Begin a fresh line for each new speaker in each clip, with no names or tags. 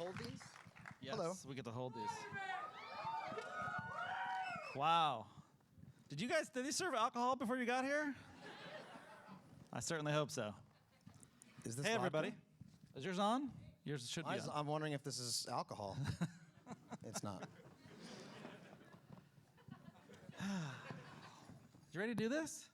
hold these?
Yes,
Hello.
we get to hold these. Wow. Did they serve alcohol before you got here? I certainly hope so.
Is this
Hey, everybody.
vodka?
Is yours on? Yours should be on.
I'm wondering if this is alcohol. It's not.
You ready to do this?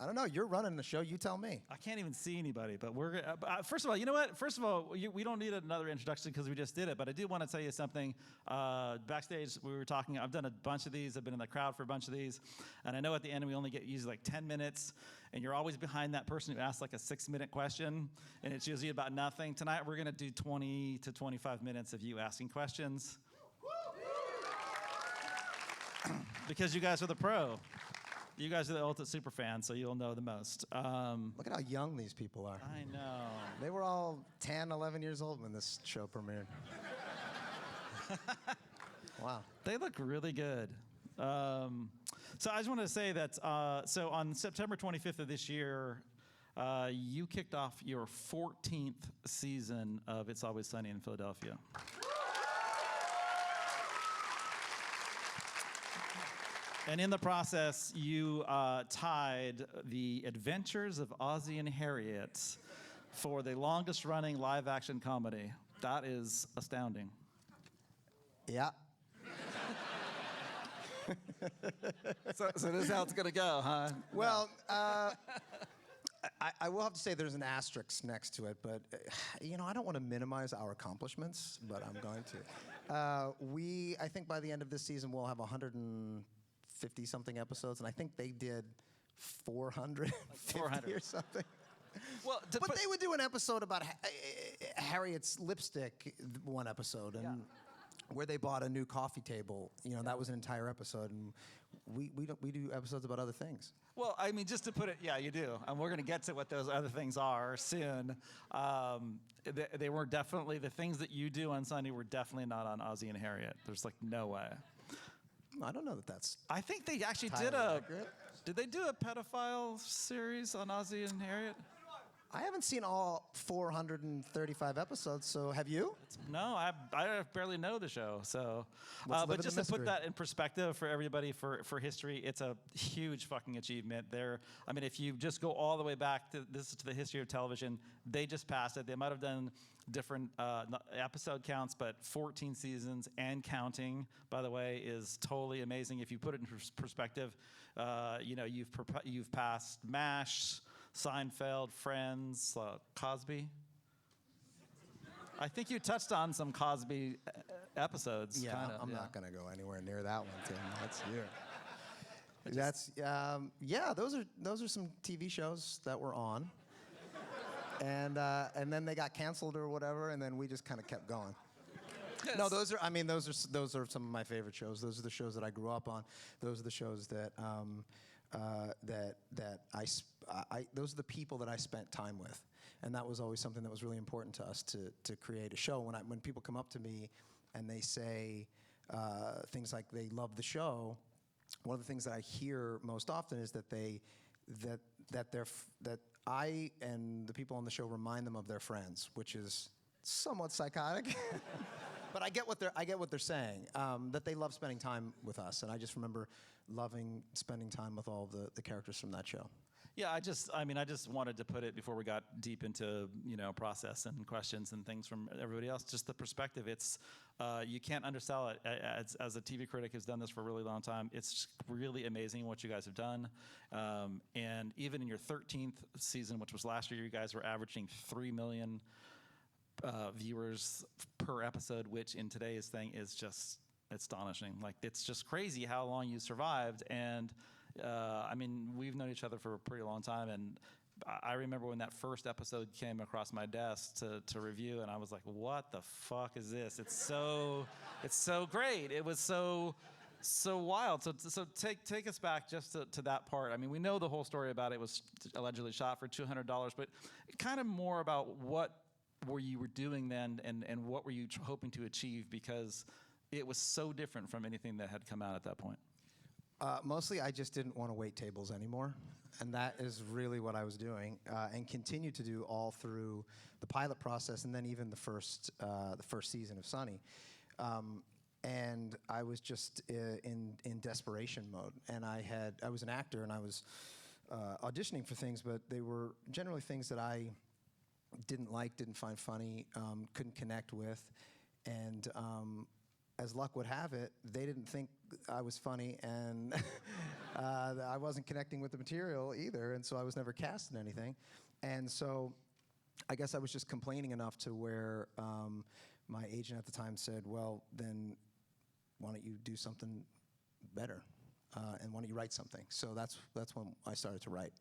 I don't know. You're running the show. You tell me.
I can't even see anybody, but we're first of all, you know what? First of all, we don't need another introduction because we just did it. But I do want to tell you something. Backstage, we were talking. I've done a bunch of these. I've been in the crowd for a bunch of these, and I know at the end we only get usually like 10 minutes, and you're always behind that person who asks like a 6-minute question, and it's usually about nothing. Tonight we're gonna do 20 to 25 minutes of you asking questions because you guys are the pro. You guys are the ultimate super fans, so you'll know the most.
Look at how young these people are.
I know.
They were all 10, 11 years old when this show premiered. Wow.
They look really good. So I just wanted to say that, so on September 25th of this year, you kicked off your 14th season of It's Always Sunny in Philadelphia. And in the process, you tied the Adventures of Ozzie and Harriet for the longest running live action comedy. That is astounding.
Yeah.
So this is how it's going to go, huh?
Well, I will have to say there's an asterisk next to it, but I don't want to minimize our accomplishments, but I'm going to. I think by the end of this season, we'll have 150-something episodes, and I think they did 400 or something.
Well,
but they would do an episode about Harriet's lipstick, one episode, and where they bought a new coffee table. That was an entire episode, and we do episodes about other things.
Well, I mean, just to put it, yeah, you do, and we're going to get to what those other things are soon. They were definitely the things that you do on Sunday were definitely not on Ozzie and Harriet. There's like no way.
I don't know that that's.
I think they actually did Did they do a pedophile series on Ozzie and Harriet?
I haven't seen all 435 episodes, so have you?
No, I barely know the show. So, but just to put that in perspective for everybody, for history, it's a huge fucking achievement. If you just go all the way back to the history of television, they just passed it. They might have done different episode counts, but 14 seasons and counting, by the way, is totally amazing. If you put it in perspective, you've passed MASH, Seinfeld, Friends, Cosby. I think you touched on some Cosby episodes.
Yeah, I'm not going to go anywhere near that one, Tim. That's you. Those are some TV shows that were on, and then they got canceled or whatever, and then we just kind of kept going. No, those are some of my favorite shows. Those are the shows that I grew up on. Those are the shows that those are the people that I spent time with, and that was always something that was really important to us to create a show. When people come up to me and they say things like they love the show, one of the things that I hear most often is that I and the people on the show remind them of their friends, which is somewhat psychotic. But I get what they're saying, that they love spending time with us, and I just remember loving spending time with all the characters from that show.
Yeah, I just wanted to put it before we got deep into process and questions and things from everybody else. Just the perspective, it's you can't undersell it. As a TV critic who's done this for a really long time, it's really amazing what you guys have done. And even in your 13th season, which was last year, you guys were averaging 3 million. Viewers per episode, which in today's thing is just astonishing. Like, it's just crazy how long you survived. And we've known each other for a pretty long time, and I remember when that first episode came across my desk to review, and I was like, what the fuck is this? It's so great. It was so wild. So take us back just to that part. I mean, we know the whole story about it was allegedly shot for $200, but kind of more about what you were doing then, and what were you hoping to achieve, because it was so different from anything that had come out at that point.
Mostly, I just didn't want to wait tables anymore, and that is really what I was doing, and continued to do all through the pilot process, and then even the first season of Sunny. And I was just in desperation mode, and I was an actor, and I was auditioning for things, but they were generally things that I didn't like, didn't find funny, couldn't connect with, and as luck would have it, they didn't think I was funny, and I wasn't connecting with the material either, and so I was never cast in anything. And so I guess I was just complaining enough to where my agent at the time said, well, then why don't you do something better, and why don't you write something? So that's when I started to write.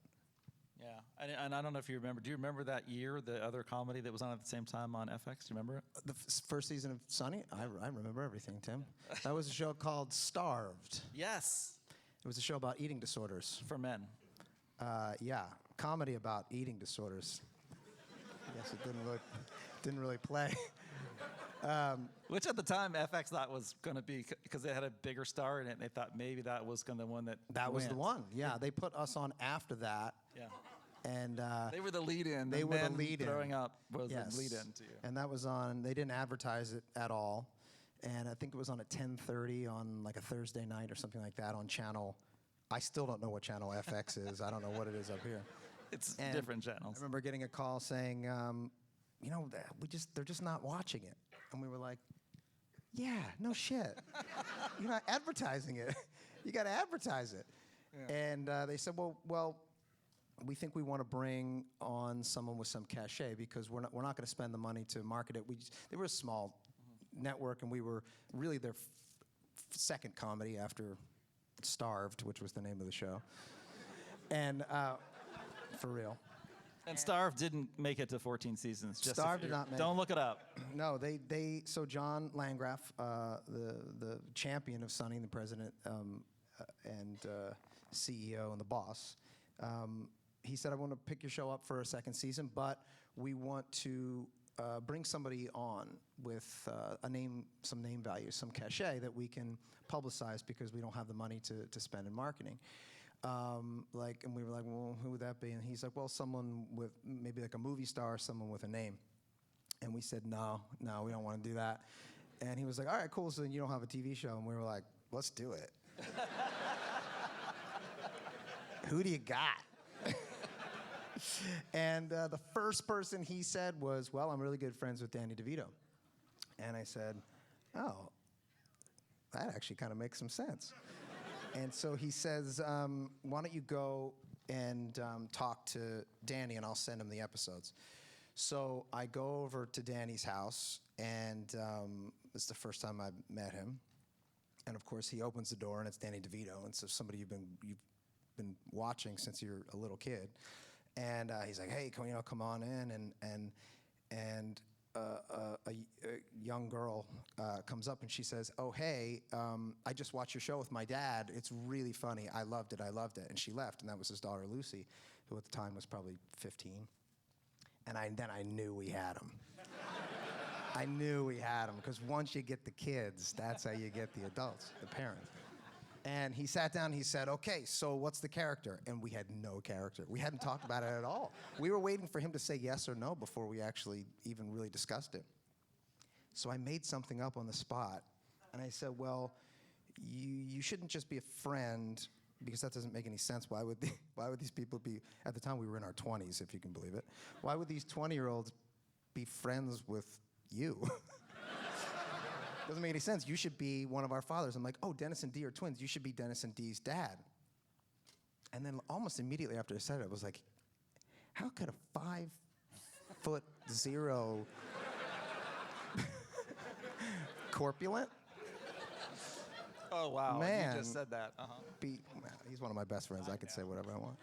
Yeah, and I don't know if you remember. Do you remember that year, the other comedy that was on at the same time on FX? Do you remember it?
The first season of Sunny? I remember everything, Tim. That was a show called Starved.
Yes.
It was a show about eating disorders.
For men.
Yeah, comedy about eating disorders. I guess it didn't really play.
Which at the time FX thought was going to be, because they had a bigger star in it, and they thought maybe that was going to be the one that
was
went.
the one. Yeah, they put us on after that.
Yeah.
And
they were the lead-in.
They were the lead-in.
Throwing up was
yes.
the lead-in to you.
And that was on. They didn't advertise it at all, and I think it was on at 10:30 on like a Thursday night or something like that on channel. I still don't know what channel FX is. I don't know what it is up here.
It's
and
different channels.
I remember getting a call saying, they're just not watching it, and we were like, yeah, no shit. You're not advertising it. You got to advertise it. Yeah. And they said, well, we think we want to bring on someone with some cachet because we're not going to spend the money to market it. They were a small network, and we were really their second comedy after Starved, which was the name of the show. And for real.
And Starved didn't make it to 14 seasons. Just
Starved did not make it.
Don't look it up.
No, so John Landgraf, the champion of Sunny, the president and CEO and the boss, he said, I want to pick your show up for a second season, but we want to bring somebody on with some name value, some cachet that we can publicize because we don't have the money to spend in marketing. And we were like, well, who would that be? And he's like, well, someone with maybe like a movie star, someone with a name. And we said, no, we don't want to do that. And he was like, all right, cool, so then you don't have a TV show. And we were like, let's do it. Who do you got? And the first person he said was, well, I'm really good friends with Danny DeVito. And I said, oh, that actually kind of makes some sense. And so he says, why don't you go and talk to Danny, and I'll send him the episodes. So I go over to Danny's house, and it's the first time I've met him. And of course, he opens the door, and it's Danny DeVito, and so somebody you've been watching since you're a little kid. And he's like, hey, come on in, and a young girl comes up and she says, oh, hey, I just watched your show with my dad. It's really funny. I loved it. And she left, and that was his daughter, Lucy, who at the time was probably 15. And then I knew we had him. I knew we had him, because once you get the kids, that's how you get the adults, the parents. And he sat down and he said, okay, so what's the character? And we had no character. We hadn't talked about it at all. We were waiting for him to say yes or no before we actually even really discussed it. So I made something up on the spot. And I said, well, you shouldn't just be a friend, because that doesn't make any sense. Why would these people be, at the time we were in our 20s, if you can believe it. Why would these 20-year-olds be friends with you? Doesn't make any sense. You should be one of our fathers. I'm like, oh, Dennis and Dee are twins. You should be Dennis and Dee's dad. And then almost immediately after I said it, I was like, how could a 5'0" corpulent?
Oh, wow.
Man,
You just said that.
He's one of my best friends. I could say whatever I want.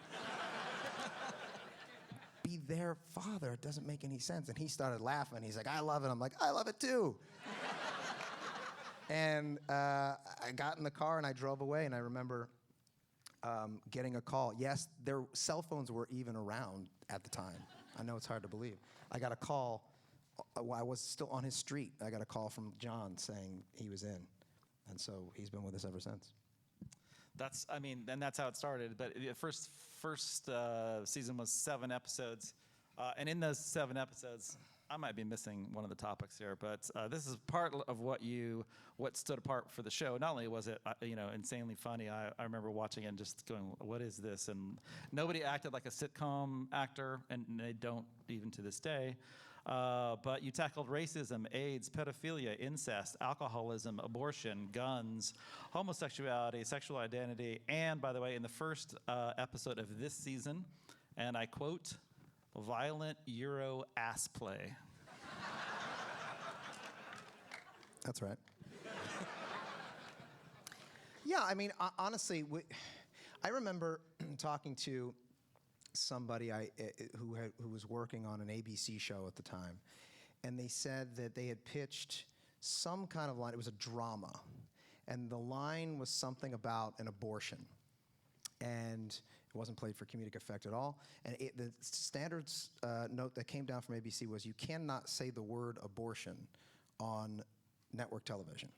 Be their father. It doesn't make any sense. And he started laughing. He's like, I love it. I'm like, I love it too. And I got in the car and I drove away, and I remember getting a call. Yes, their cell phones were even around at the time. I know it's hard to believe. I got a call. I was still on his street. I got a call from John saying he was in. And so he's been with us ever since.
And that's how it started. But the first season was 7 episodes, and in those 7 episodes, I might be missing one of the topics here, but this is part of what stood apart for the show. Not only was it insanely funny, I remember watching it and just going, "What is this?" And nobody acted like a sitcom actor, and they don't even to this day. But you tackled racism, AIDS, pedophilia, incest, alcoholism, abortion, guns, homosexuality, sexual identity, and, by the way, in the first episode of this season, and I quote, violent Euro ass play.
That's right. Yeah, I mean, honestly, I remember talking to somebody who was working on an ABC show at the time, and they said that they had pitched some kind of line. It was a drama, and the line was something about an abortion, and it wasn't played for comedic effect at all. And the standards note that came down from ABC was you cannot say the word abortion on network television.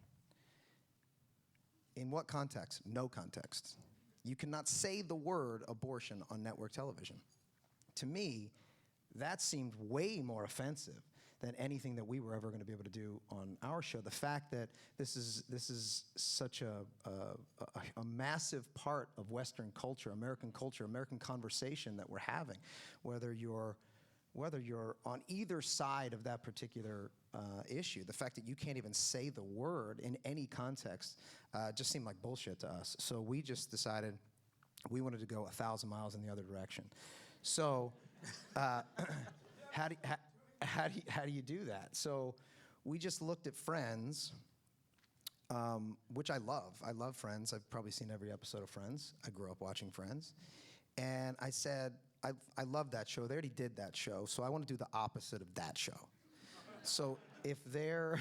In what context? No context. You cannot say the word abortion on network television. To me, that seemed way more offensive than anything that we were ever going to be able to do on our show. The fact that this is such a massive part of Western culture, American conversation that we're having, whether you're on either side of that particular issue, the fact that you can't even say the word in any context just seemed like bullshit to us. So we just decided we wanted to go 1,000 miles in the other direction. So how do you do that? So we just looked at Friends, which I love. I love Friends. I've probably seen every episode of Friends. I grew up watching Friends. And I said, I love that show. They already did that show, so I want to do the opposite of that show. So if their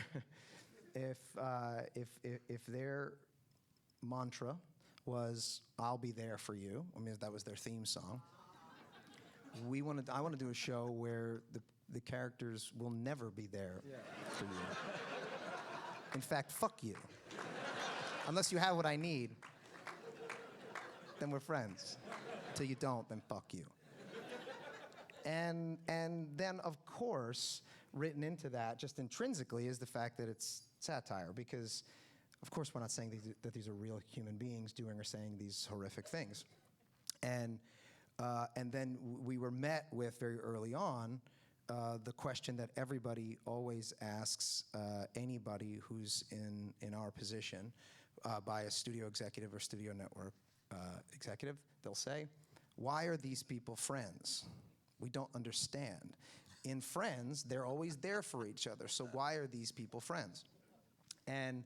mantra was "I'll be there for you," I mean that was their theme song. I want to do a show where the characters will never be there for you. In fact, fuck you. Unless you have what I need, then we're friends. Till you don't, then fuck you. And then, of course, written into that, just intrinsically, is the fact that it's satire. Because, of course, we're not saying that these are real human beings doing or saying these horrific things. And then we were met with, very early on, the question that everybody always asks anybody who's in our position by a studio executive or studio network executive. They'll say, "Why are these people friends? We don't understand. In Friends, they're always there for each other, so why are these people friends?" And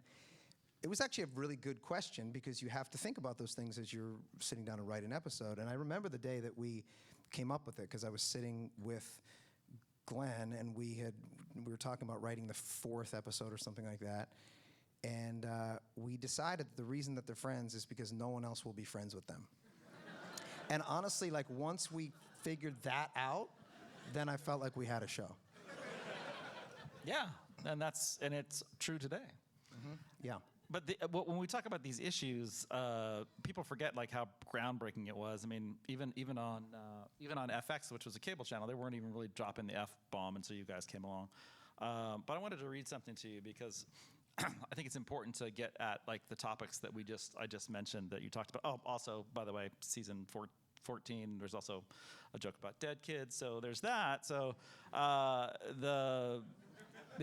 it was actually a really good question, because you have to think about those things as you're sitting down to write an episode. And I remember the day that we came up with it, because I was sitting with Glenn, and we were talking about writing the 4th episode or something like that. And we decided that the reason that they're friends is because no one else will be friends with them. And honestly, like, once we figured that out, then I felt like we had a show.
Yeah, and it's true today.
Mm-hmm. Yeah.
But when we talk about these issues, people forget like how groundbreaking it was. I mean, even on FX, which was a cable channel, they weren't even really dropping the F-bomb until you guys came along. But I wanted to read something to you, because I think it's important to get at like the topics that I just mentioned that you talked about. Oh, also, by the way, season 14, there's also a joke about dead kids. So there's that. So the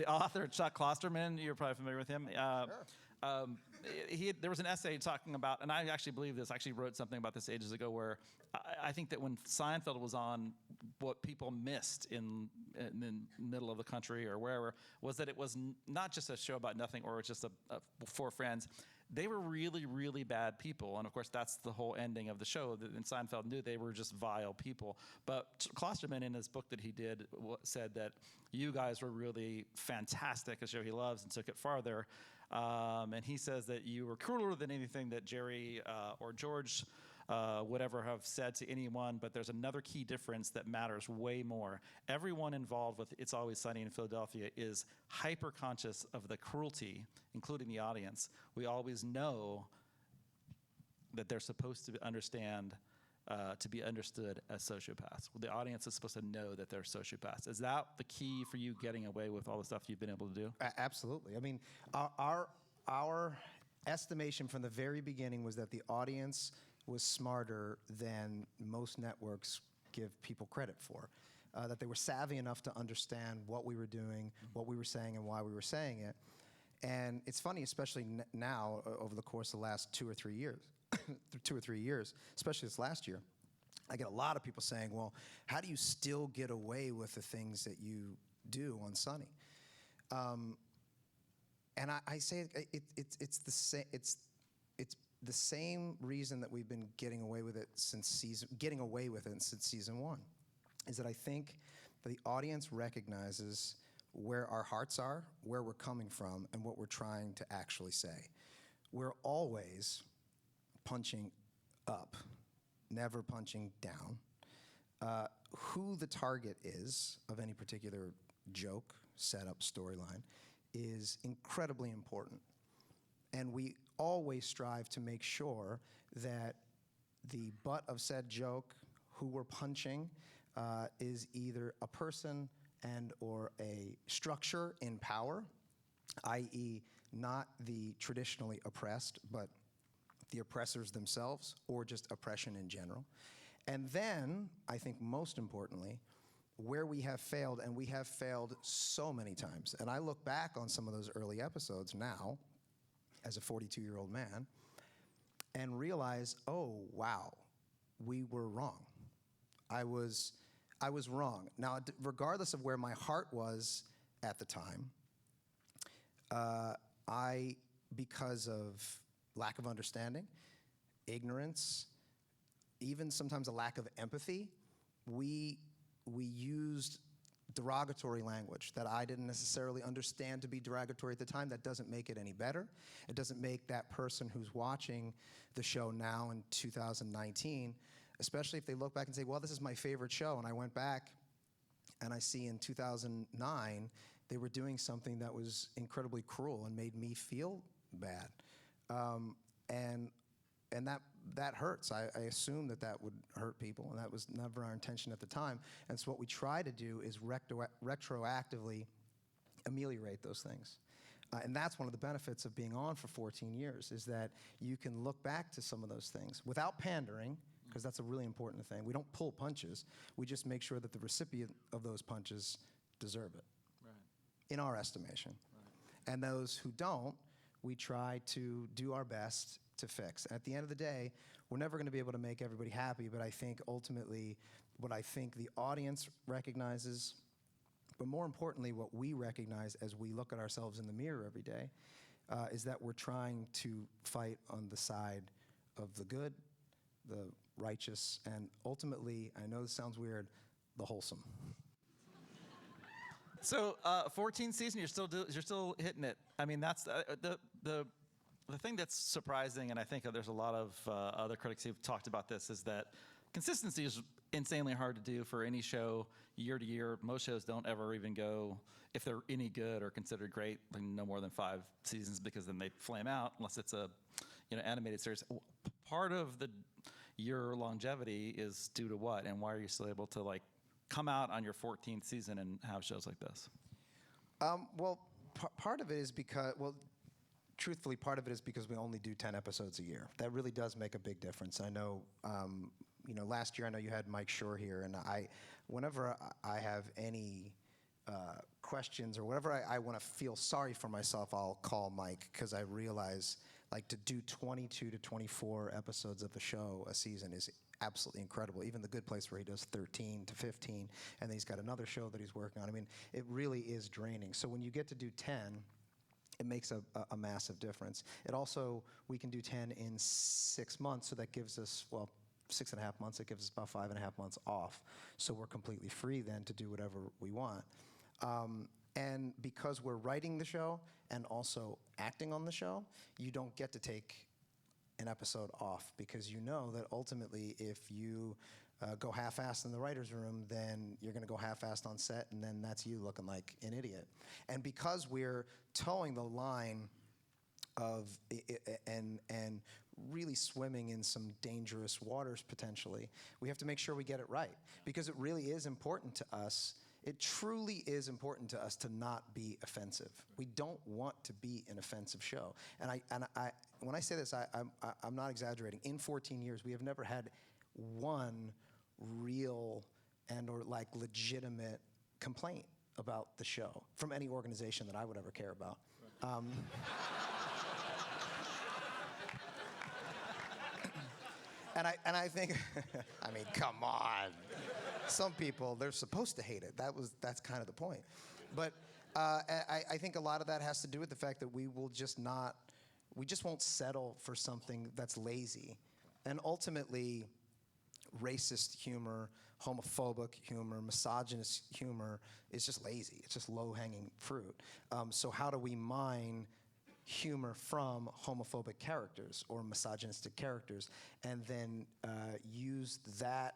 author, Chuck Klosterman, you're probably familiar with him. Sure. There was an essay talking about, and I actually believe this, I actually wrote something about this ages ago, where I think that when Seinfeld was on, what people missed in the middle of the country or wherever was that it was not just a show about nothing, or it's just for friends. They were really, really bad people. And of course, that's the whole ending of the show. And Seinfeld knew they were just vile people. But Klosterman, in his book that he did, said that you guys were really fantastic, a show he loves, and took it farther. And he says that you were crueler than anything that Jerry or George would ever have said to anyone, but there's another key difference that matters way more. Everyone involved with It's Always Sunny in Philadelphia is hyper-conscious of the cruelty, including the audience. We always know that they're supposed to understand, to be understood as sociopaths. The audience is supposed to know that they're sociopaths. Is that the key for you getting away with all the stuff you've been able to do?
Absolutely. I mean, our estimation from the very beginning was that the audience was smarter than most networks give people credit for. That they were savvy enough to understand what we were doing, what we were saying, and why we were saying it. And it's funny, especially now, over the course of the last 2 or 3 years, 2 or 3 years, especially this last year, I get a lot of people saying, well, how do you still get away with the things that you do on Sunny? And I say it's the same reason that we've been getting away with it since season 1, is that I think the audience recognizes where our hearts are, where we're coming from, and what we're trying to actually say. We're always punching up, never punching down. Who the target is of any particular joke, setup, storyline is incredibly important. And we always strive to make sure that the butt of said joke, who we're punching, is either a person and or a structure in power, i.e. not the traditionally oppressed, but the oppressors themselves, or just oppression in general. And then, I think most importantly, where we have failed, and we have failed so many times, and I look back on some of those early episodes now, as a 42-year-old man, and realize, oh, wow, we were wrong. I was wrong. Now, regardless of where my heart was at the time, because of lack of understanding, ignorance, even sometimes a lack of empathy, we used derogatory language that I didn't necessarily understand to be derogatory at the time. That doesn't make it any better. It doesn't make that person who's watching the show now in 2019, especially if they look back and say, well, this is my favorite show, and I went back and I see in 2009 they were doing something that was incredibly cruel and made me feel bad. And that hurts. I assumed that would hurt people, and that was never our intention at the time. And so what we try to do is retroactively ameliorate those things. And that's one of the benefits of being on for 14 years, is that you can look back to some of those things without pandering, because that's a really important thing. We don't pull punches. We just make sure that the recipient of those punches deserve it, right, in our estimation. Right. And those who don't, we try to do our best to fix. At the end of the day, we're never going to be able to make everybody happy, but I think ultimately what I think the audience recognizes, but more importantly what we recognize as we look at ourselves in the mirror every day, is that we're trying to fight on the side of the good, the righteous, and ultimately, I know this sounds weird, the wholesome.
So 14th season, you're still hitting it. I mean, that's the thing that's surprising, and I think there's a lot of other critics who've talked about this, is that consistency is insanely hard to do for any show year to year. Most shows don't ever even go, if they're any good or considered great, like no more than 5 seasons, because then they flame out unless it's a animated series. Part of your longevity is due to what, and why are you still able to come out on your 14th season and have shows like this?
Well, part of it is because, truthfully, part of it is because we only do 10 episodes a year. That really does make a big difference. I know, last year I know you had Mike Shore here, and whenever I have any questions or whatever I want to feel sorry for myself, I'll call Mike, because I realize to do 22 to 24 episodes of a show a season is absolutely incredible. Even The Good Place, where he does 13 to 15, and then he's got another show that he's working on. I mean, it really is draining. So when you get to do 10, it makes a massive difference. It also, we can do 10 in 6 months, so that gives us, 6.5 months, it gives us about 5.5 months off. So we're completely free then to do whatever we want. And because we're writing the show and also acting on the show, you don't get to take an episode off, because you know that ultimately if you go half-assed in the writer's room, then you're going to go half-assed on set, and then that's you looking like an idiot. And because we're towing the line of and really swimming in some dangerous waters potentially, we have to make sure we get it right, because it really is important to us. It truly is important to us to not be offensive. We don't want to be an offensive show. And I when I say this, I'm not exaggerating. In 14 years, we have never had one real or like legitimate complaint about the show from any organization that I would ever care about. And I think, I mean, come on. Some people, they're supposed to hate it. That's kind of the point. But I think a lot of that has to do with the fact that we just won't settle for something that's lazy. And ultimately, racist humor, homophobic humor, misogynist humor is just lazy. It's just low-hanging fruit. So how do we mine humor from homophobic characters or misogynistic characters, and then use that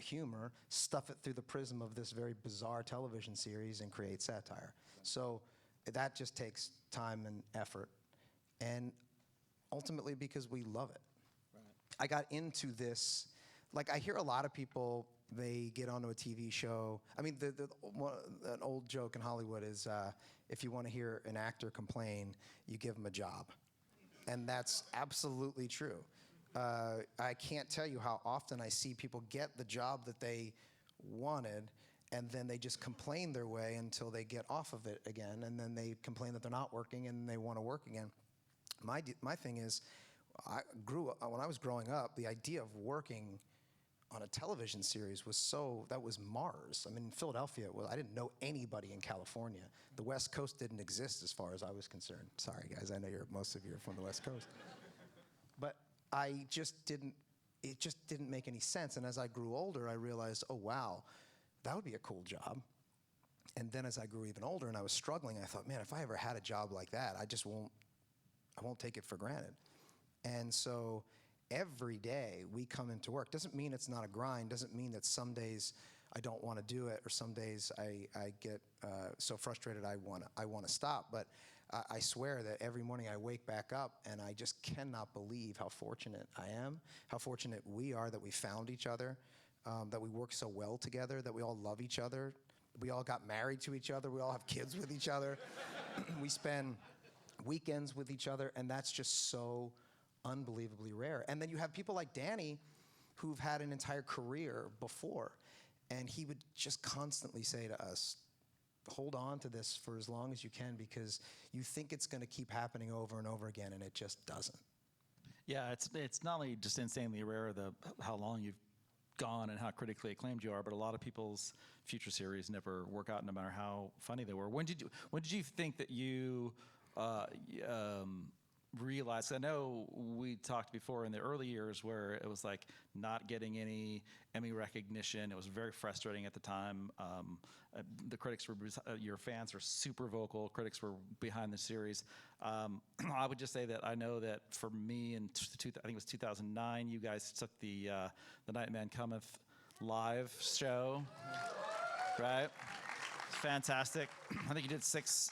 humor, stuff it through the prism of this very bizarre television series, and create satire? So that just takes time and effort, and ultimately because we love it. Right. I got into this, like I hear a lot of people, they get onto a TV show. I mean, an old joke in Hollywood is, if you want to hear an actor complain, you give him a job. And that's absolutely true. I can't tell you how often I see people get the job that they wanted, and then they just complain their way until they get off of it again, and then they complain that they're not working and they want to work again. My thing is, when I was growing up, the idea of working on a television series that was Mars. I mean, in Philadelphia, I didn't know anybody in California. The West Coast didn't exist as far as I was concerned. Sorry, guys, I know most of you are from the West Coast. But it just didn't make any sense. And as I grew older, I realized, oh, wow, that would be a cool job. And then as I grew even older and I was struggling, I thought, man, if I ever had a job like that, I won't take it for granted. And so every day we come into work. Doesn't mean it's not a grind. Doesn't mean that some days I don't want to do it, or some days I get so frustrated I want to stop. But I swear that every morning I wake back up and I just cannot believe how fortunate I am, how fortunate we are that we found each other, that we work so well together, that we all love each other, we all got married to each other, we all have kids with each other, we spend weekends with each other, and that's just so unbelievably rare. And then you have people like Danny who've had an entire career before, and he would just constantly say to us, hold on to this for as long as you can, because you think it's going to keep happening over and over again, and it just doesn't.
Yeah, it's not only just insanely rare how long you've gone and how critically acclaimed you are, but a lot of people's future series never work out, no matter how funny they were. When did you think that you realized? I know we talked before in the early years where it was like not getting any Emmy recognition. It was very frustrating at the time. The critics were, your fans were super vocal. Critics were behind the series. I would just say that I know that for me in I think it was 2009, you guys took the Night Man Cometh live show, right? Fantastic. I think you did six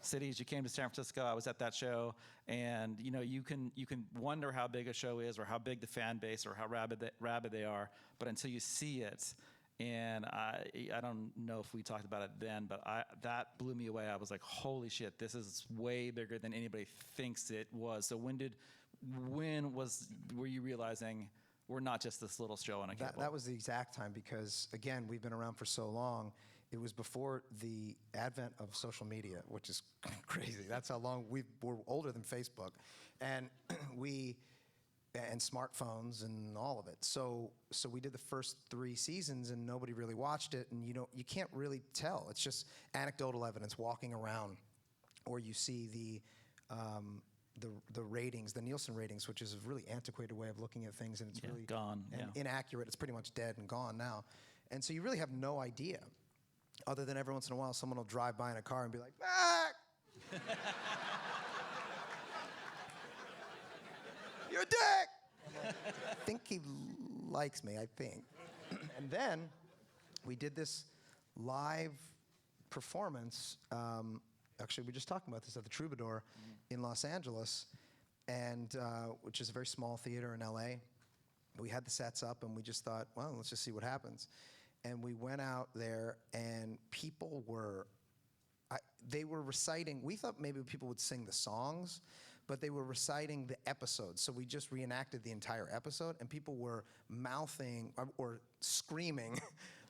cities. You came to San Francisco. I was at that show, and you can wonder how big a show is, or how big the fan base, or how rabid they are. But until you see it, and I don't know if we talked about it then, but that blew me away. I was like, holy shit, this is way bigger than anybody thinks it was. So were you realizing we're not just this little show on a cable?
That was the exact time, because again, we've been around for so long. It was before the advent of social media, which is crazy. That's how long we're older than Facebook, and and smartphones and all of it. So we did the first 3 seasons, and nobody really watched it, and you can't really tell. It's just anecdotal evidence walking around, or you see the ratings, the Nielsen ratings, which is a really antiquated way of looking at things, and it's really
gone,
inaccurate. It's pretty much dead and gone now, and so you really have no idea. Other than every once in a while, someone will drive by in a car and be like, ah! You're a dick! I think he likes me, I think. And then we did this live performance. Actually, we were just talking about this at the Troubadour. in Los Angeles, and which is a very small theater in LA. We had the sets up, and we just thought, well, let's just see what happens. And we went out there, and people were, they were reciting. We thought maybe people would sing the songs, but they were reciting the episodes. So we just reenacted the entire episode, and people were mouthing or screaming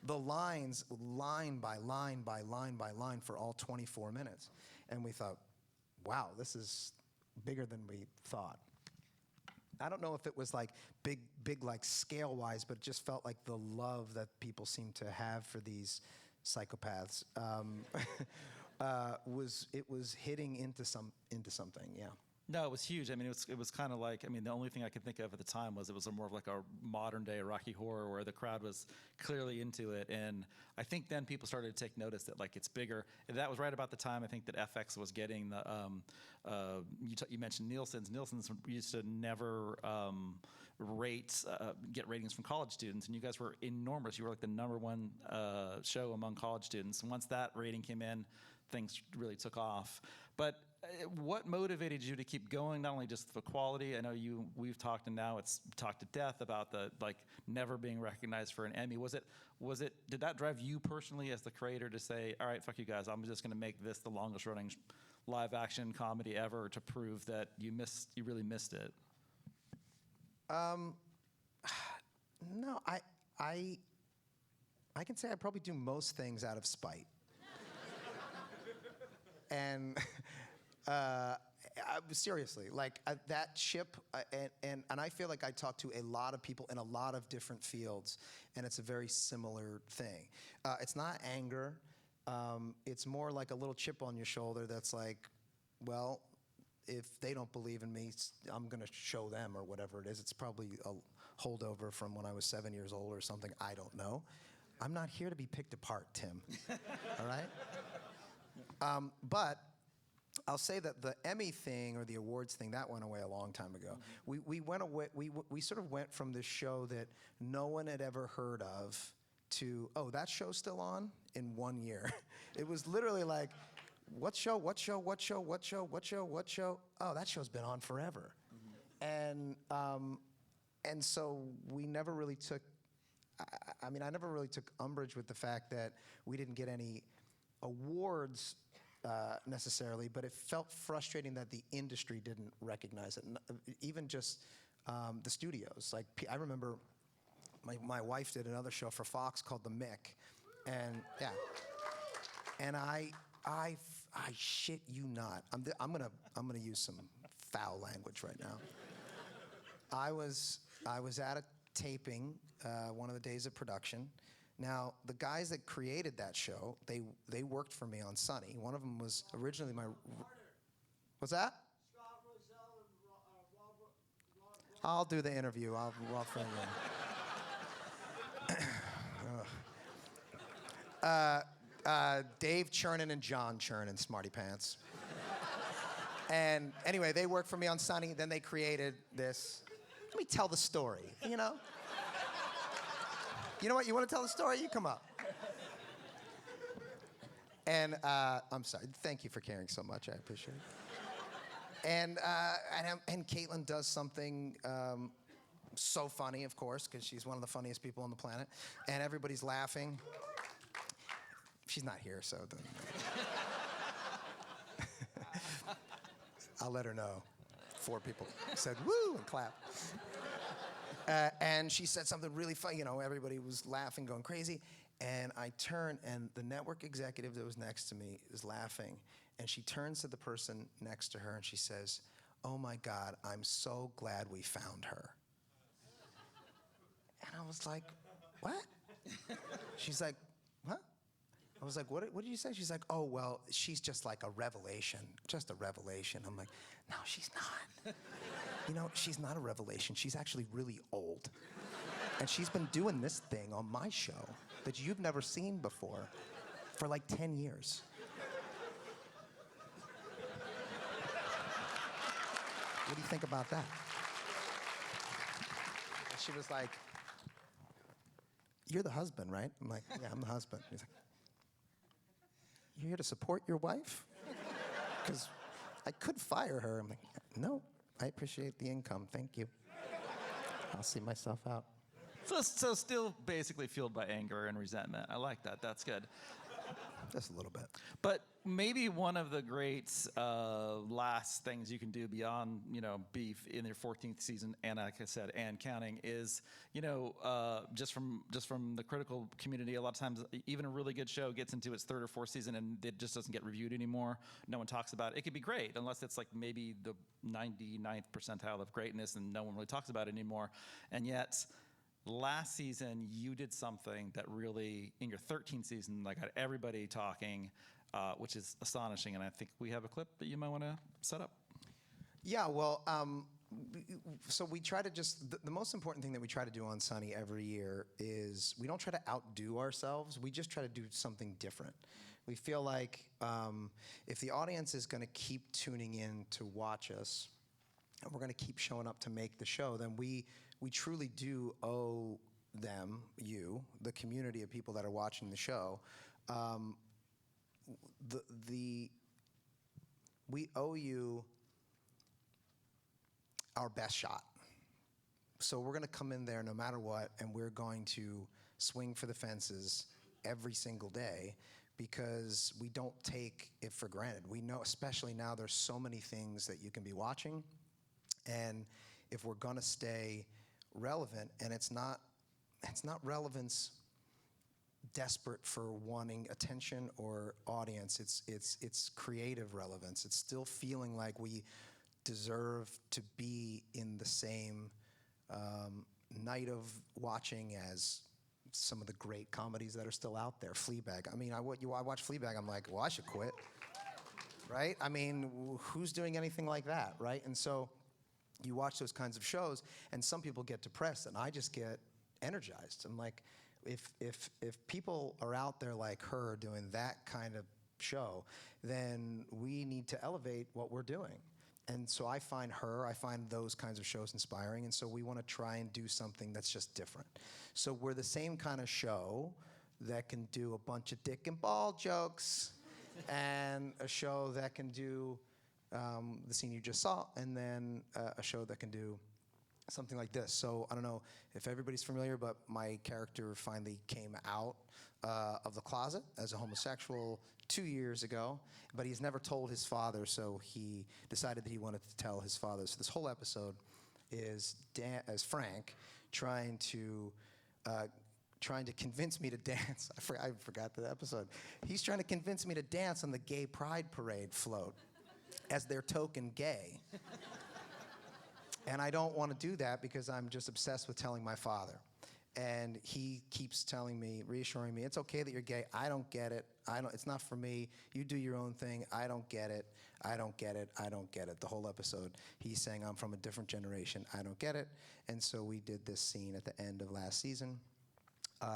the lines line by line by line by line for all 24 minutes. And we thought, wow, this is bigger than we thought. I don't know if it was like big like scale-wise, but it just felt like the love that people seem to have for these psychopaths was hitting into something, yeah.
No, it was huge. I mean, it was kind of like, I mean, the only thing I could think of at the time was it was more of like a modern day Rocky Horror where the crowd was clearly into it. And I think then people started to take notice that like it's bigger. And that was right about the time I think that FX was getting the, you mentioned Nielsen's. Nielsen's used to never get ratings from college students. And you guys were enormous. You were like the #1 show among college students. And once that rating came in, things really took off. But what motivated you to keep going? Not only just the quality. I know we've talked, and now it's talked to death about the like never being recognized for an Emmy. Did that drive you personally as the creator to say, all right, fuck you guys, I'm just going to make this the longest running live action comedy ever to prove that you really missed it?
No, I can say I probably do most things out of spite. And seriously, like that ship, and I feel like I talk to a lot of people in a lot of different fields, and it's a very similar thing. It's not anger. It's more like a little chip on your shoulder that's like, well, if they don't believe in me, I'm going to show them or whatever it is. It's probably a holdover from when I was 7 years old or something. I don't know. I'm not here to be picked apart, Tim. All right? But I'll say that the Emmy thing or the awards thing, that went away a long time ago. We went away. We sort of went from this show that no one had ever heard of to, oh, that show's still on, in 1 year. It was literally like, what show, what show, what show, what show, what show, what show? Oh, that show's been on forever. Mm-hmm. And so we never really took, I mean, I never really took umbrage with the fact that we didn't get any awards necessarily, but it felt frustrating that the industry didn't recognize it. Even just the studios. Like, I remember my wife did another show for Fox called The Mick, and yeah, and I shit you not. I'm gonna use some foul language right now. I was at a taping one of the days of production. Now, the guys that created that show, they worked for me on Sunny. One of them was originally my... What's that? Scott Rosell and I'll do the interview. I'll fill you in. Dave Chernin and John Chernin, Smarty Pants. And anyway, they worked for me on Sunny. Then they created this. Let me tell the story, you know? You know what? You want to tell the story? You come up. And I'm sorry. Thank you for caring so much. I appreciate it. And Caitlin does something so funny, of course, because she's one of the funniest people on the planet. And everybody's laughing. She's not here, so it doesn't matter. I'll let her know. 4 people said woo and clap. And she said something really funny. You know, everybody was laughing, going crazy. And I turned, and the network executive that was next to me is laughing. And she turns to the person next to her, and she says, "Oh, my God, I'm so glad we found her." And I was like, what? She's like, what? I was like, what did you say? She's like, oh, well, she's just like a revelation, just a revelation. I'm like, no, she's not. You know, she's not a revelation. She's actually really old. And she's been doing this thing on my show that you've never seen before for like 10 years. What do you think about that? And she was like, you're the husband, right? I'm like, yeah, I'm the husband. He's like, you're here to support your wife? Because I could fire her. I'm like, no, I appreciate the income. Thank you. I'll see myself out.
So still basically fueled by anger and resentment. I like that. That's good.
Just a little bit.
But maybe one of the great last things you can do beyond, Beef in your 14th season, and like I said, and counting, is, just from the critical community, a lot of times even a really good show gets into its third or fourth season and it just doesn't get reviewed anymore. No one talks about it. It could be great unless it's like maybe the 99th percentile of greatness and no one really talks about it anymore. And yet, last season, you did something that really, in your 13th season, got everybody talking, which is astonishing. And I think we have a clip that you might want to set up.
Yeah, well, so we try to the most important thing that we try to do on Sunny every year is we don't try to outdo ourselves. We just try to do something different. We feel like if the audience is going to keep tuning in to watch us, and we're going to keep showing up to make the show, then we truly do owe them, you, the community of people that are watching the show, we owe you our best shot. So we're going to come in there no matter what, and we're going to swing for the fences every single day because we don't take it for granted. We know, especially now, there's so many things that you can be watching, and if we're going to stay relevant, and it's not relevance desperate for wanting attention or audience. It's creative relevance. It's still feeling like we deserve to be in the same night of watching as some of the great comedies that are still out there. Fleabag. I mean, I watch Fleabag. I'm like, well, I should quit, right? I mean, who's doing anything like that, right? And so you watch those kinds of shows, and some people get depressed, and I just get energized. I'm like, if people are out there like her doing that kind of show, then we need to elevate what we're doing. And so I find those kinds of shows inspiring, and so we want to try and do something that's just different. So we're the same kind of show that can do a bunch of dick and ball jokes, and a show that can do the scene you just saw, and then a show that can do something like this. So I don't know if everybody's familiar, but my character finally came out of the closet as a homosexual 2 years ago, but he's never told his father, so he decided that he wanted to tell his father. So this whole episode is as Frank trying to convince me to dance. I forgot the episode. He's trying to convince me to dance on the gay pride parade float as their token gay. And I don't want to do that because I'm just obsessed with telling my father. And he keeps telling me, reassuring me, it's okay that you're gay. I don't get it. It's not for me. You do your own thing. I don't get it. I don't get it. I don't get it. The whole episode, he's saying I'm from a different generation. I don't get it. And so we did this scene at the end of last season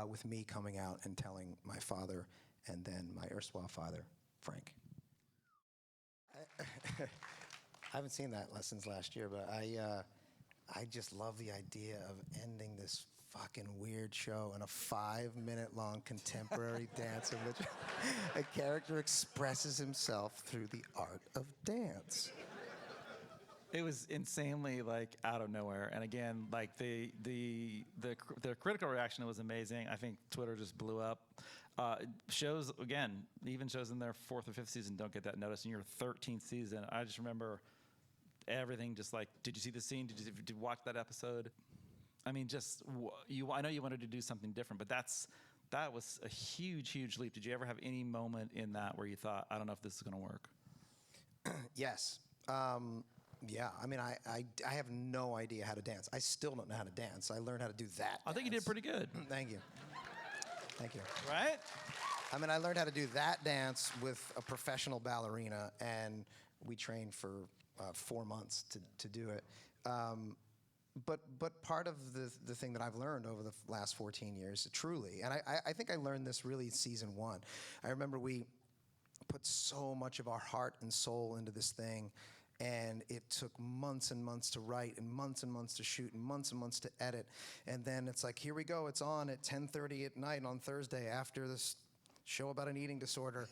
with me coming out and telling my father and then my erstwhile father, Frank. I haven't seen that since last year, but I just love the idea of ending this fucking weird show in a 5-minute long contemporary dance in which a character expresses himself through the art of dance.
It was insanely out of nowhere, and again, the critical reaction was amazing. I think Twitter just blew up. Shows, again, even shows in their 4th or 5th season don't get that notice. In your 13th season, I just remember everything just did you see the scene? Did you watch that episode? I mean, I know you wanted to do something different, but that was a huge, huge leap. Did you ever have any moment in that where you thought, I don't know if this is going to work?
Yes. Yeah, I mean, I have no idea how to dance. I still don't know how to dance. I learned how to do that.
I think you did pretty good.
Thank you. Thank you.
Right?
I mean, I learned how to do that dance with a professional ballerina, and we trained for 4 months to do it. But part of the thing that I've learned over the last 14 years, truly, and I think I learned this really season 1. I remember we put so much of our heart and soul into this thing, and it took months and months to write, and months to shoot, and months to edit. And then it's like, here we go, it's on at 10:30 at night on Thursday after this show about an eating disorder.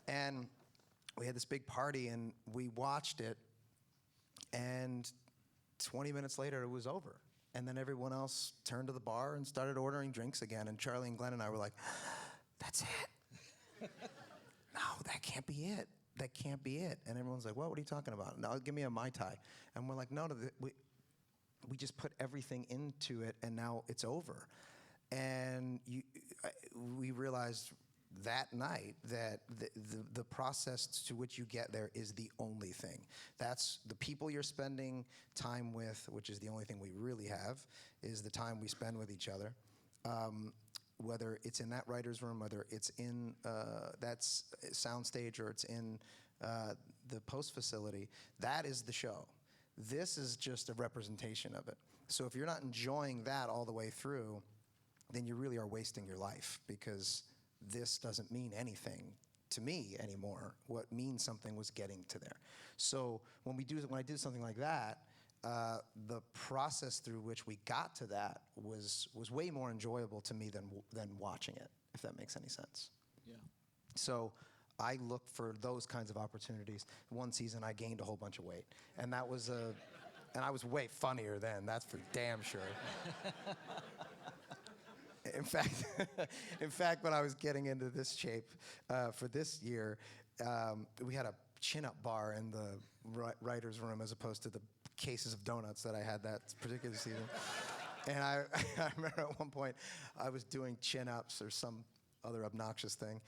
And we had this big party, and we watched it, and 20 minutes later, it was over. And then everyone else turned to the bar and started ordering drinks again, and Charlie and Glenn and I were like, that's it. No, that can't be it. That can't be it. And everyone's like, what are you talking about? No, give me a Mai Tai. And we're like, no, we just put everything into it, and now it's over. And we realized that night that the process to which you get there is the only thing. That's the people you're spending time with, which is the only thing we really have, is the time we spend with each other. Whether it's in that writer's room, whether it's in that soundstage, or it's in the post facility, that is the show. This is just a representation of it. So if you're not enjoying that all the way through, then you really are wasting your life, because this doesn't mean anything to me anymore. What means something was getting to there. So when I do something like that, the process through which we got to that was way more enjoyable to me than watching it, if that makes any sense.
Yeah.
So I look for those kinds of opportunities. One season I gained a whole bunch of weight, and that was and I was way funnier then. That's for damn sure. In fact, when I was getting into this shape for this year, we had a chin-up bar in the writer's room as opposed to the cases of donuts that I had that particular season. And I remember at one point I was doing chin-ups or some other obnoxious thing,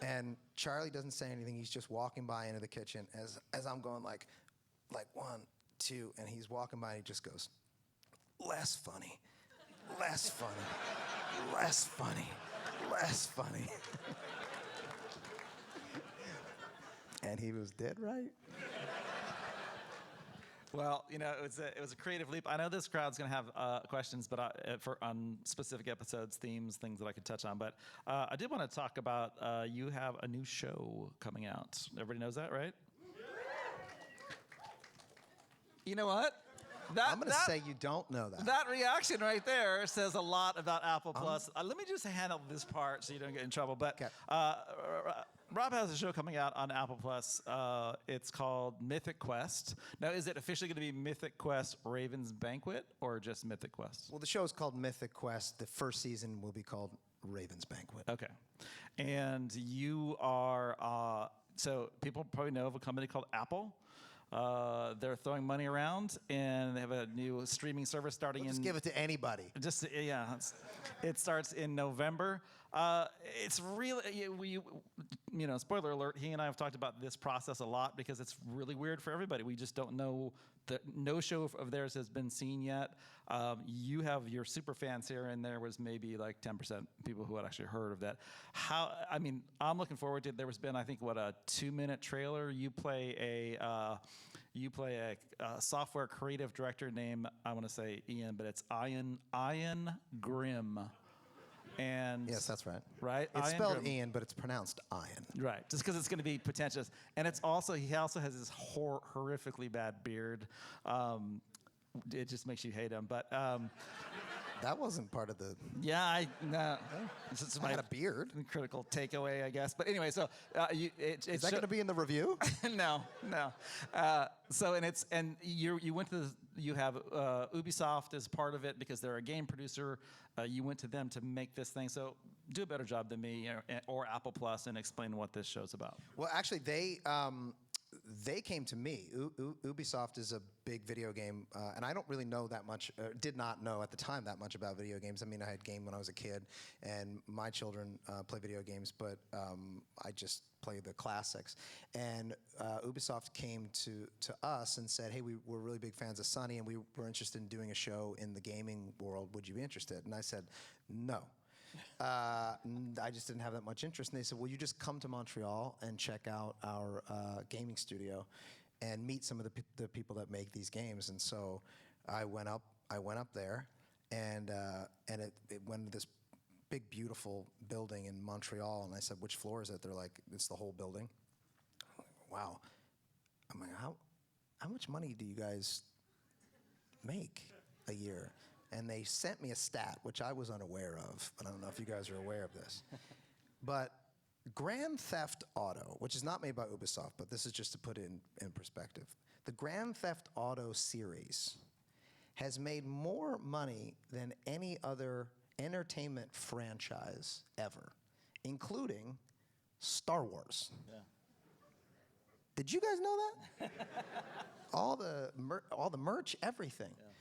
and Charlie doesn't say anything. He's just walking by into the kitchen as I'm going like 1, 2, and he's walking by and he just goes, less funny, less funny. Less funny, less funny. And he was dead right.
Well, it was a creative leap. I know this crowd's going to have questions, but on specific episodes, themes, things that I could touch on. But I did want to talk about you have a new show coming out. Everybody knows that, right? You know what?
I'm going to say you don't know that.
That reaction right there says a lot about Apple Plus. Let me just handle this part so you don't get in trouble. But Rob has a show coming out on Apple Plus. It's called Mythic Quest. Now, is it officially going to be Mythic Quest Raven's Banquet, or just Mythic Quest?
Well, the show is called Mythic Quest. The first season will be called Raven's Banquet.
Okay. And you are, so people probably know of a company called Apple. They're throwing money around, and they have a new streaming service starting
Just give it to anybody.
It starts in November. It's really, spoiler alert, he and I have talked about this process a lot because it's really weird for everybody. We just don't know. No show of theirs has been seen yet. You have your super fans here, and there was maybe like 10% people who had actually heard of that. I'm looking forward to it. There has been, I think, a 2-minute trailer. You play a software creative director named, I want to say Ian, but it's Ian Grimm. And
yes, that's right.
Right?
It's
Ian
spelled
Grimm.
Ian, but it's pronounced Ian.
Right, just because it's going to be pretentious. And he also has this horrifically bad beard. It just makes you hate him. But
that wasn't part of the...
Yeah, no.
I had a beard.
Critical takeaway, I guess. But anyway, so...
Is that going to be in the review?
No. You went to you have Ubisoft as part of it because they're a game producer. You went to them to make this thing. So do a better job than me or Apple Plus and explain what this show's about.
Well, actually, they came to me. Ubisoft is a big video game, and I don't really know that much, did not know at the time that much about video games. I mean, I had gamed when I was a kid, and my children play video games, but I just play the classics. And Ubisoft came to us and said, hey, we're really big fans of Sunny, and we were interested in doing a show in the gaming world. Would you be interested? And I said, no. I just didn't have that much interest. And they said, well, you just come to Montreal and check out our gaming studio and meet some of the people that make these games. And so I went up there, and it went into this big, beautiful building in Montreal. And I said, which floor is it? They're like, it's the whole building. Wow. I'm like, how much money do you guys make a year? And they sent me a stat, which I was unaware of, but I don't know if you guys are aware of this. But Grand Theft Auto, which is not made by Ubisoft, but this is just to put it in perspective. The Grand Theft Auto series has made more money than any other entertainment franchise ever, including Star Wars.
Yeah.
Did you guys know that? all the merch, everything. Yeah.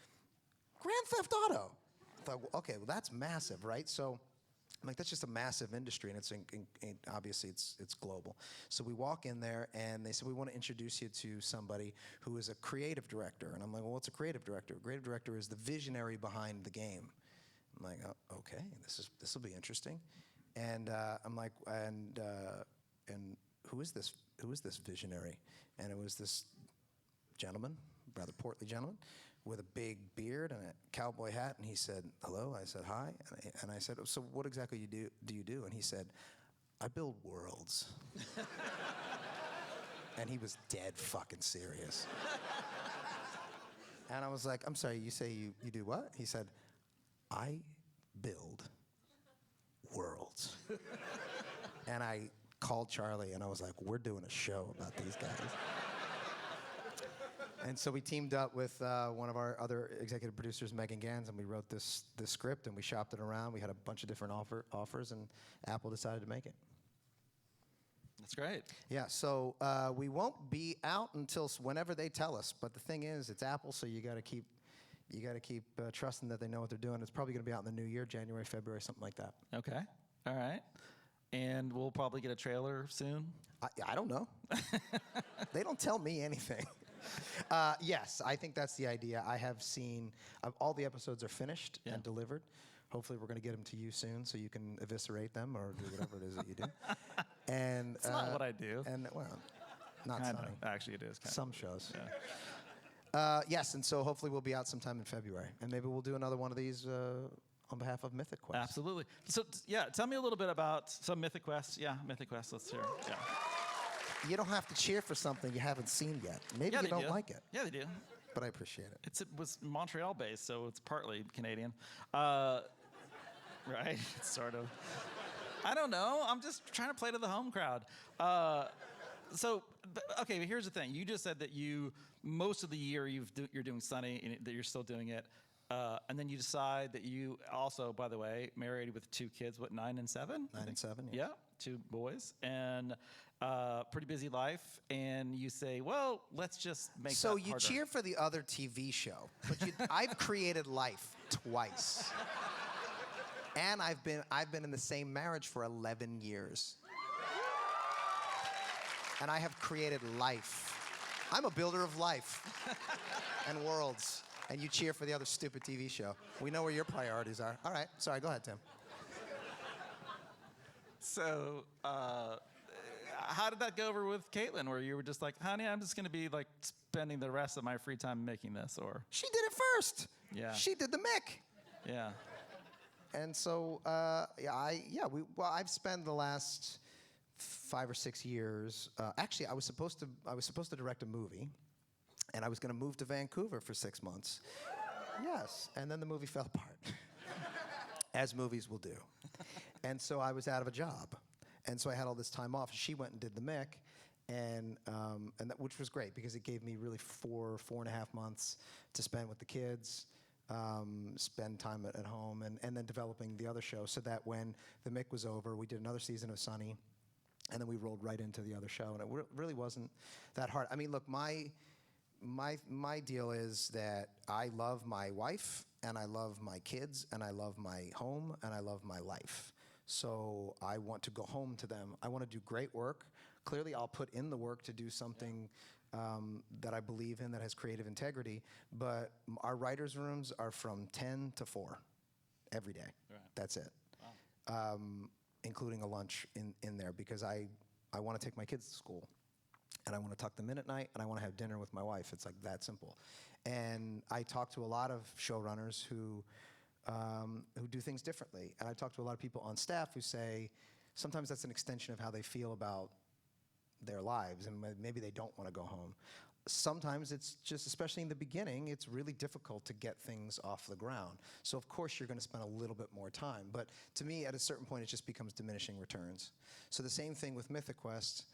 Grand Theft Auto. I thought, well, okay, well that's massive, right? So, I'm like, that's just a massive industry, and it's obviously it's global. So we walk in there, and they said, we want to introduce you to somebody who is a creative director. And I'm like, well, what's a creative director? A creative director is the visionary behind the game. I'm like, oh, okay, this will be interesting. And I'm like, and who is this visionary? And it was this gentleman, rather portly gentleman, with a big beard and a cowboy hat, and he said, hello. I said, hi. And I said, so what exactly do you do? And he said, I build worlds. And he was dead fucking serious. And I was like, I'm sorry, you say you do what? He said, I build worlds. And I called Charlie, and I was like, we're doing a show about these guys. And so we teamed up with one of our other executive producers, Megan Gans, and we wrote this script, and we shopped it around. We had a bunch of different offers, and Apple decided to make it.
That's great.
Yeah, so we won't be out until whenever they tell us. But the thing is, it's Apple, so you got to keep trusting that they know what they're doing. It's probably going to be out in the new year, January, February, something like that.
Okay. All right. And we'll probably get a trailer soon?
I don't know. They don't tell me anything. Yes, I think that's the idea. I have seen all the episodes are finished and delivered. Hopefully, we're going to get them to you soon, so you can eviscerate them or do whatever it is that you do. And
it's not what I do.
And well, not
kind
Sunny.
of. Actually, it is. Kind
Some
of.
shows.
Yeah.
Yes, and so hopefully we'll be out sometime in February, and maybe we'll do another one of these on behalf of Mythic Quest.
Absolutely. So yeah, tell me a little bit about some Mythic Quest. Yeah, Mythic Quest. Let's hear. Yeah.
You don't have to cheer for something you haven't seen yet. Maybe you don't like it.
Yeah, they do.
But I appreciate it.
It was Montreal based, so it's partly Canadian. Right? Sort of. I don't know. I'm just trying to play to the home crowd. Okay, but here's the thing. You just said that most of the year you're doing Sunny, and that you're still doing it. And then you decide that you also, by the way, married with 2 kids, what, 9 and 7?
9 and 7,
yeah. 2 boys. And pretty busy life. And you say, well, let's just make that harder.
So you cheer for the other TV show. But I've created life twice. And I've been in the same marriage for 11 years. And I have created life. I'm a builder of life and worlds. And you cheer for the other stupid TV show. We know where your priorities are. All right. Sorry, go ahead, Tim.
So, how did that go over with Caitlin, where you were just like, honey, I'm just going to be like spending the rest of my free time making this, or?
She did it first.
Yeah.
She did the Mick.
Yeah.
And so, I've spent the last 5 or 6 years. Actually, I was supposed to direct a movie, and I was going to move to Vancouver for 6 months. Yes, and then the movie fell apart, as movies will do. And so I was out of a job, and so I had all this time off. She went and did the Mick, which was great because it gave me really 4.5 months to spend with the kids. Spend time at home, and then developing the other show, so that when the Mick was over, we did another season of Sunny, and then we rolled right into the other show, and it really wasn't that hard. I mean, look, my deal is that I love my wife, and I love my kids, and I love my home, and I love my life. So I want to go home to them. I want to do great work. Clearly, I'll put in the work to do something that I believe in, that has creative integrity. But our writers' rooms are from 10 to 4 every day. Right. That's it. Wow. Including a lunch in there, because I want to take my kids to school. And I want to tuck them in at night, and I want to have dinner with my wife. It's like that simple. And I talk to a lot of showrunners who do things differently. And I talk to a lot of people on staff who say sometimes that's an extension of how they feel about their lives, and maybe they don't want to go home. sometimes it's just, especially in the beginning, it's really difficult to get things off the ground. So of course you're going to spend a little bit more time. But to me, at a certain point, it just becomes diminishing returns. So the same thing with Mythic Quest.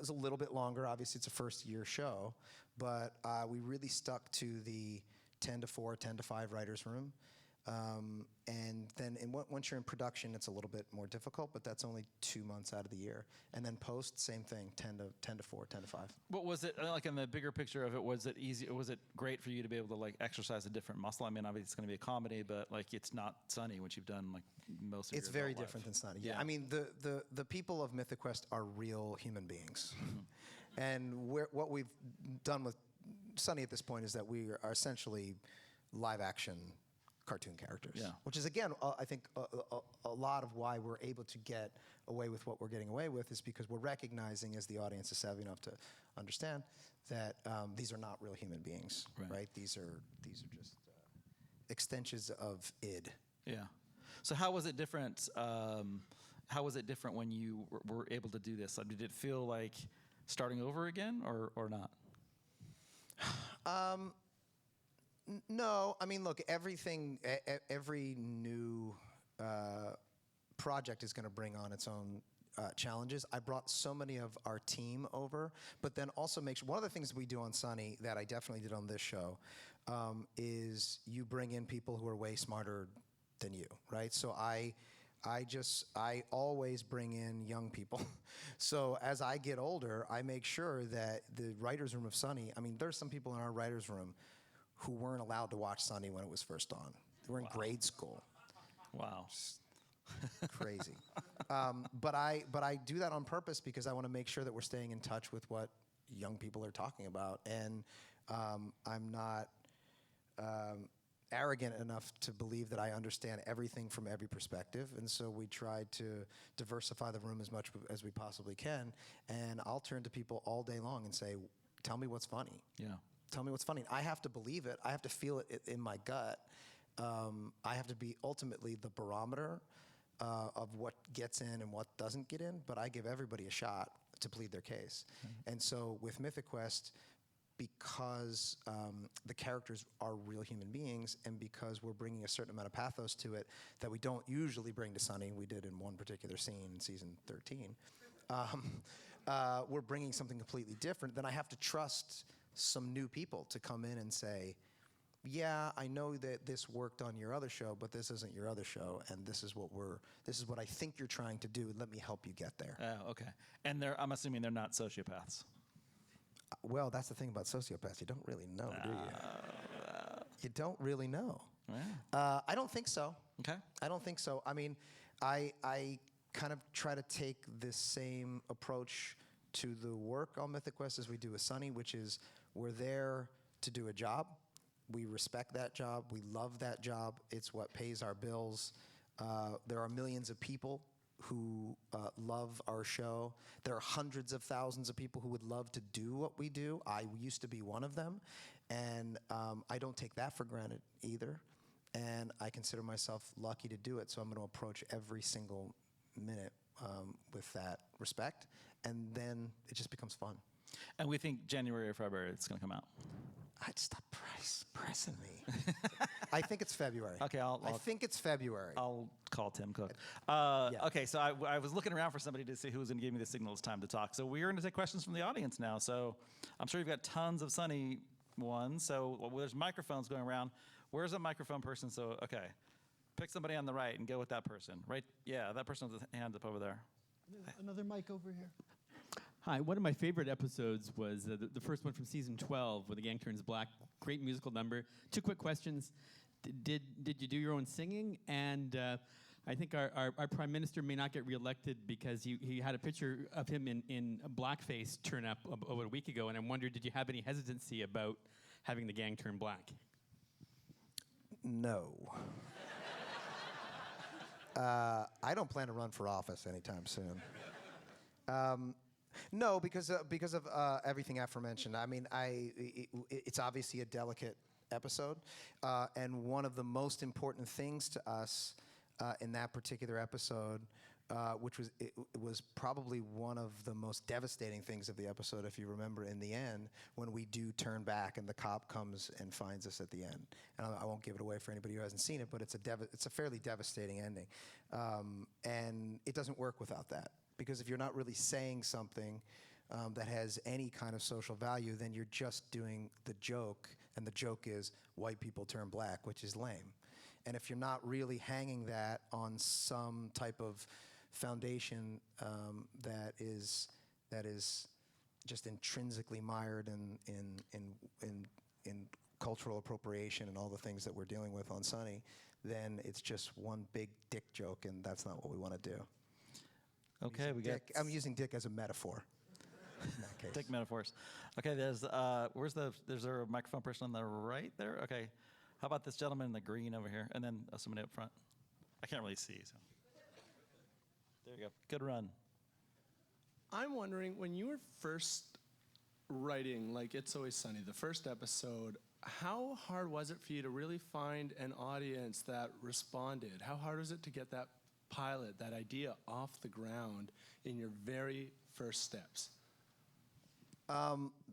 It's a little bit longer. Obviously, it's a first-year show. But we really stuck to the 10 to 4, 10 to 5 writer's room. And then once you're in production, it's a little bit more difficult, but that's only 2 months out of the year. And then post, same thing, 10 to 4, 10 to 5.
What was it like in the bigger picture of it? Was it easy? Was it great for you to be able to like exercise a different muscle? I mean, obviously it's going to be a comedy, but like it's not Sunny, which you've done like most of your
It's very
adult life.
different than Sunny.
Yeah.
I mean, the people of Mythic Quest are real human beings. And what we've done with Sunny at this point is that we are essentially live action cartoon characters,
Yeah.
which is, again, I think a lot of why we're able to get away with what we're getting away with is because we're recognizing, as the audience is savvy enough to understand, that these are not real human beings, right? These are just extensions of id.
Yeah. So how was it different? How was it different when you were able to do this? Did it feel like starting over again, or not?
No, I mean, look, every new project is going to bring on its own challenges. I brought so many of our team over, but then also make sure, one of the things we do on Sunny that I definitely did on this show is you bring in people who are way smarter than you, right? So I always bring in young people. So as I get older, I make sure that the writer's room of Sunny, I mean, there's some people in our writer's room who weren't allowed to watch Sunny when it was first on. They were in grade school.
Wow.
Crazy. But I do that on purpose because I want to make sure that we're staying in touch with what young people are talking about. And I'm not arrogant enough to believe that I understand everything from every perspective. And so we try to diversify the room as much as we possibly can. And I'll turn to people all day long and say, tell me what's funny.
Yeah.
Tell me what's funny. I have to believe it. I have to feel it in my gut. I have to be ultimately the barometer of what gets in and what doesn't get in, but I give everybody a shot to plead their case. Mm-hmm. And so with Mythic Quest, because the characters are real human beings and because we're bringing a certain amount of pathos to it that we don't usually bring to Sunny, we did in one particular scene in season 13, we're bringing something completely different, then I have to trust some new people to come in and say, yeah, I know that this worked on your other show, but this isn't your other show, and this is what I think you're trying to do. Let me help you get there.
Oh, okay. And I'm assuming they're not sociopaths.
Well, that's the thing about sociopaths. You don't really know, do you? You don't really know.
Yeah.
I don't think so.
Okay.
I don't think so. I mean, I kind of try to take this same approach to the work on Mythic Quest as we do with Sunny, which is we're there to do a job. We respect that job. We love that job. It's what pays our bills. There are millions of people who love our show. There are hundreds of thousands of people who would love to do what we do. I used to be one of them. And I don't take that for granted either. And I consider myself lucky to do it. So I'm going to approach every single minute with that respect. And then it just becomes fun.
And we think January or February it's going to come out.
I'd stop pressing me. I think it's February.
Okay,
I think it's February.
I'll call Tim Cook.
Yeah.
Okay, so I was looking around for somebody to see who was going to give me the signal it's time to talk. So we're going to take questions from the audience now. So I'm sure you've got tons of Sunny ones. So there's microphones going around. Where's a microphone person? So, okay, pick somebody on the right and go with that person. Right? Yeah, that person with the hand up over there.
Another mic over here.
Hi, one of my favorite episodes was the first one from season 12 where the gang turns black. Great musical number. 2 quick questions. Did you do your own singing? And I think our prime minister may not get reelected because he had a picture of him in a blackface turn up about a week ago, and I wondered, did you have any hesitancy about having the gang turn black?
No. I don't plan to run for office anytime soon. No, because of everything aforementioned. I mean, it's obviously a delicate episode, and one of the most important things to us in that particular episode which was it was probably one of the most devastating things of the episode, if you remember, in the end, when we do turn back and the cop comes and finds us at the end. And I won't give it away for anybody who hasn't seen it, but it's a fairly devastating ending. And it doesn't work without that, because if you're not really saying something that has any kind of social value, then you're just doing the joke, and the joke is white people turn black, which is lame. And if you're not really hanging that on some type of foundation that is just intrinsically mired in cultural appropriation and all the things that we're dealing with on Sunny, then it's just one big dick joke, and that's not what we want to do.
Okay,
I'm using dick as a metaphor in that case.
Dick metaphors. Okay, there's there a microphone person on the right there? Okay, how about this gentleman in the green over here, and then somebody up front. I can't really see, so. There you go. Good run.
I'm wondering, when you were first writing, like It's Always Sunny, the first episode, how hard was it for you to really find an audience that responded? How hard was it to get that pilot, that idea off the ground in your very first steps?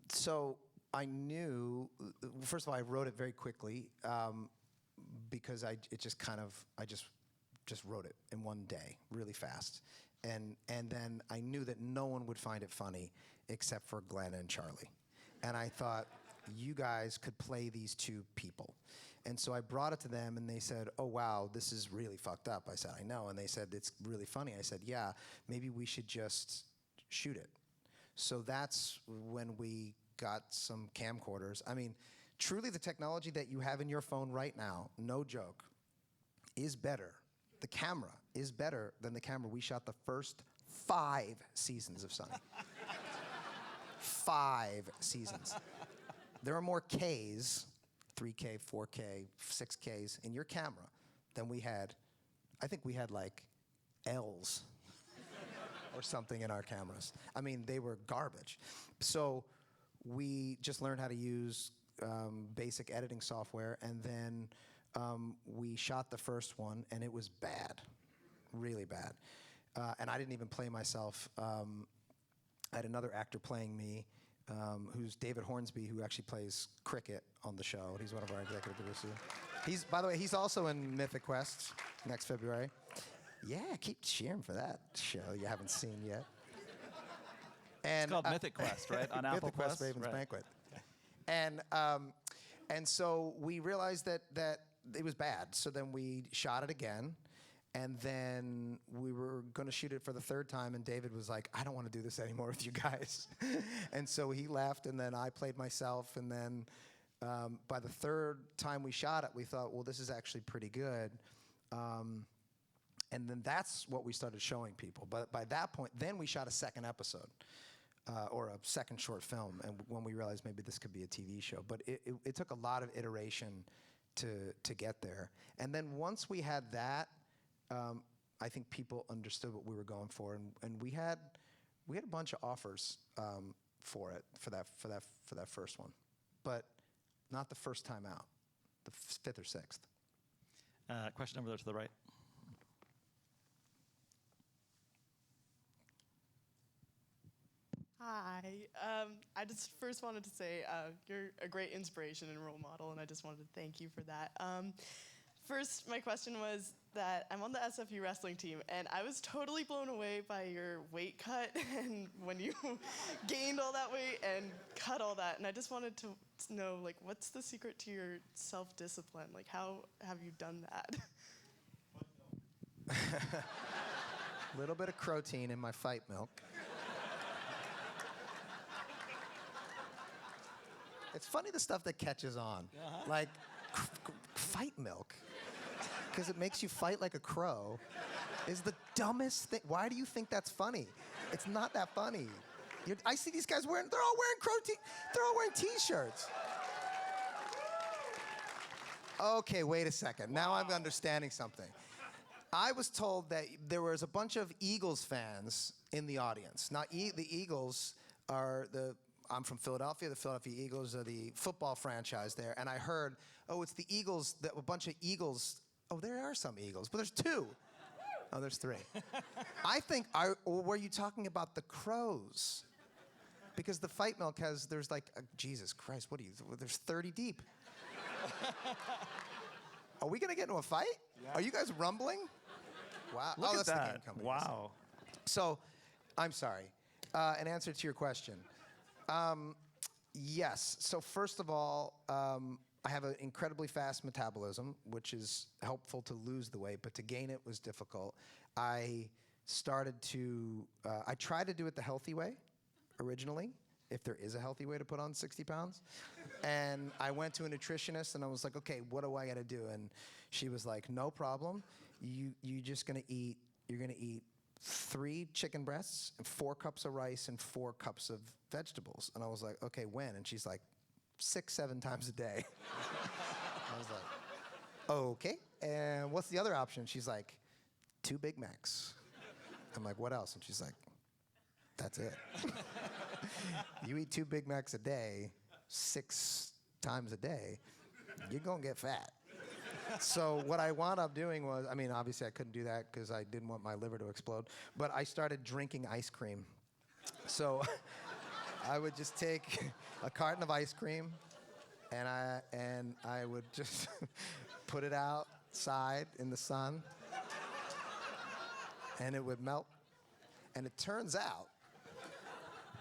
So I knew, first of all, I wrote it very quickly because I just wrote it in one day, really fast. And then I knew that no one would find it funny except for Glenn and Charlie. And I thought, you guys could play these two people. And so I brought it to them, and they said, oh, wow, this is really fucked up. I said, I know. And they said, it's really funny. I said, yeah, maybe we should just shoot it. So that's when we got some camcorders. I mean, truly the technology that you have in your phone right now, no joke, is better. The camera is better than the camera we shot the first 5 seasons of Sunny. 5 seasons. There are more Ks, 3K, 4K, 6Ks in your camera than we had. I think we had like Ls or something in our cameras. I mean, they were garbage. So we just learned how to use basic editing software, and then we shot the first one, and it was bad, really bad. And I didn't even play myself. I had another actor playing me, who's David Hornsby, who actually plays cricket on the show. He's one of our executive producers. By the way, he's also in Mythic Quest next February. Yeah, keep cheering for that show you haven't seen yet. And,
it's called Mythic Quest, right? On Apple
Mythic Quest,
Plus?
Raven's
Right.
Banquet. And so we realized that it was bad. So then we shot it again. And then we were going to shoot it for the 3rd time, and David was like, I don't want to do this anymore with you guys. And so he left, and then I played myself. And then by the 3rd time we shot it, we thought, well, this is actually pretty good. And then that's what we started showing people. But by that point, then we shot a 2nd episode, or a 2nd short film, and when we realized maybe this could be a TV show. But it took a lot of iteration to get there. And then once we had that, I think people understood what we were going for, and we had a bunch of offers for that first one, but not the first time out, the 5th or 6th.
Question over there to the right.
Hi. I just first wanted to say you're a great inspiration and role model, and I just wanted to thank you for that. First, my question was that I'm on the SFU wrestling team, and I was totally blown away by your weight cut and when you gained all that weight and cut all that. And I just wanted to know, like, what's the secret to your self-discipline? Like, how have you done that?
A little bit of protein in my fight milk. It's funny the stuff that catches on, like fight milk, because it makes you fight like a crow, is the dumbest thing. Why do you think that's funny? It's not that funny. I see these guys they're all wearing T-shirts. Okay, wait a second. Now I'm understanding something. I was told that there was a bunch of Eagles fans in the audience. Now, the Eagles are I'm from Philadelphia. The Philadelphia Eagles are the football franchise there. And I heard, it's the Eagles, a bunch of Eagles. Oh, there are some Eagles, but there's 2. Oh, there's 3. I think, or were you talking about the crows? Because the fight milk there's like, Jesus Christ, there's 30 deep. Are we gonna get into a fight? Yeah. Are you guys rumbling? Wow.
Look at
that's
that.
The game company.
Wow.
So, I'm sorry. An answer to your question. Yes. So first of all, I have an incredibly fast metabolism, which is helpful to lose the weight, but to gain it was difficult. I tried to do it the healthy way originally, if there is a healthy way to put on 60 pounds. And I went to a nutritionist and I was like, okay, what do I gotta do? And she was like, no problem. You're gonna eat 3 chicken breasts and 4 cups of rice and 4 cups of vegetables. And I was like, okay, when? And she's like, 6-7 times a day. I was like, okay. And what's the other option? She's like, 2 Big Macs. I'm like, what else? And she's like, that's it. You eat 2 Big Macs a day, 6 times a day, you're gonna get fat. So what I wound up doing was, obviously I couldn't do that because I didn't want my liver to explode, but I started drinking ice cream. So I would just take a carton of ice cream and I would just put it outside in the sun and it would melt. And it turns out,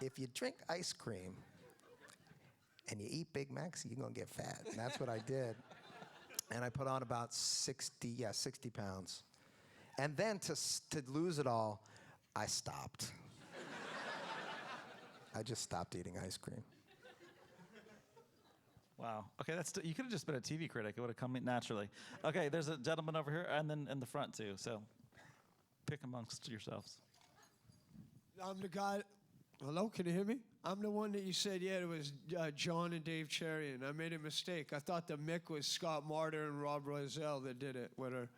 if you drink ice cream and you eat Big Macs, you're gonna get fat. And that's what I did. And I put on about 60 pounds. And then to lose it all, I stopped. I just stopped eating ice cream.
Wow. Okay, you could have just been a TV critic. It would have come naturally. Okay, there's a gentleman over here, and then in the front too. So pick amongst yourselves.
I'm the guy. Hello, can you hear me? I'm the one that you said, yeah, it was John and Dave Cherry, and I made a mistake. I thought the Mick was Scott Martyr and Rob Rosell that did it with her.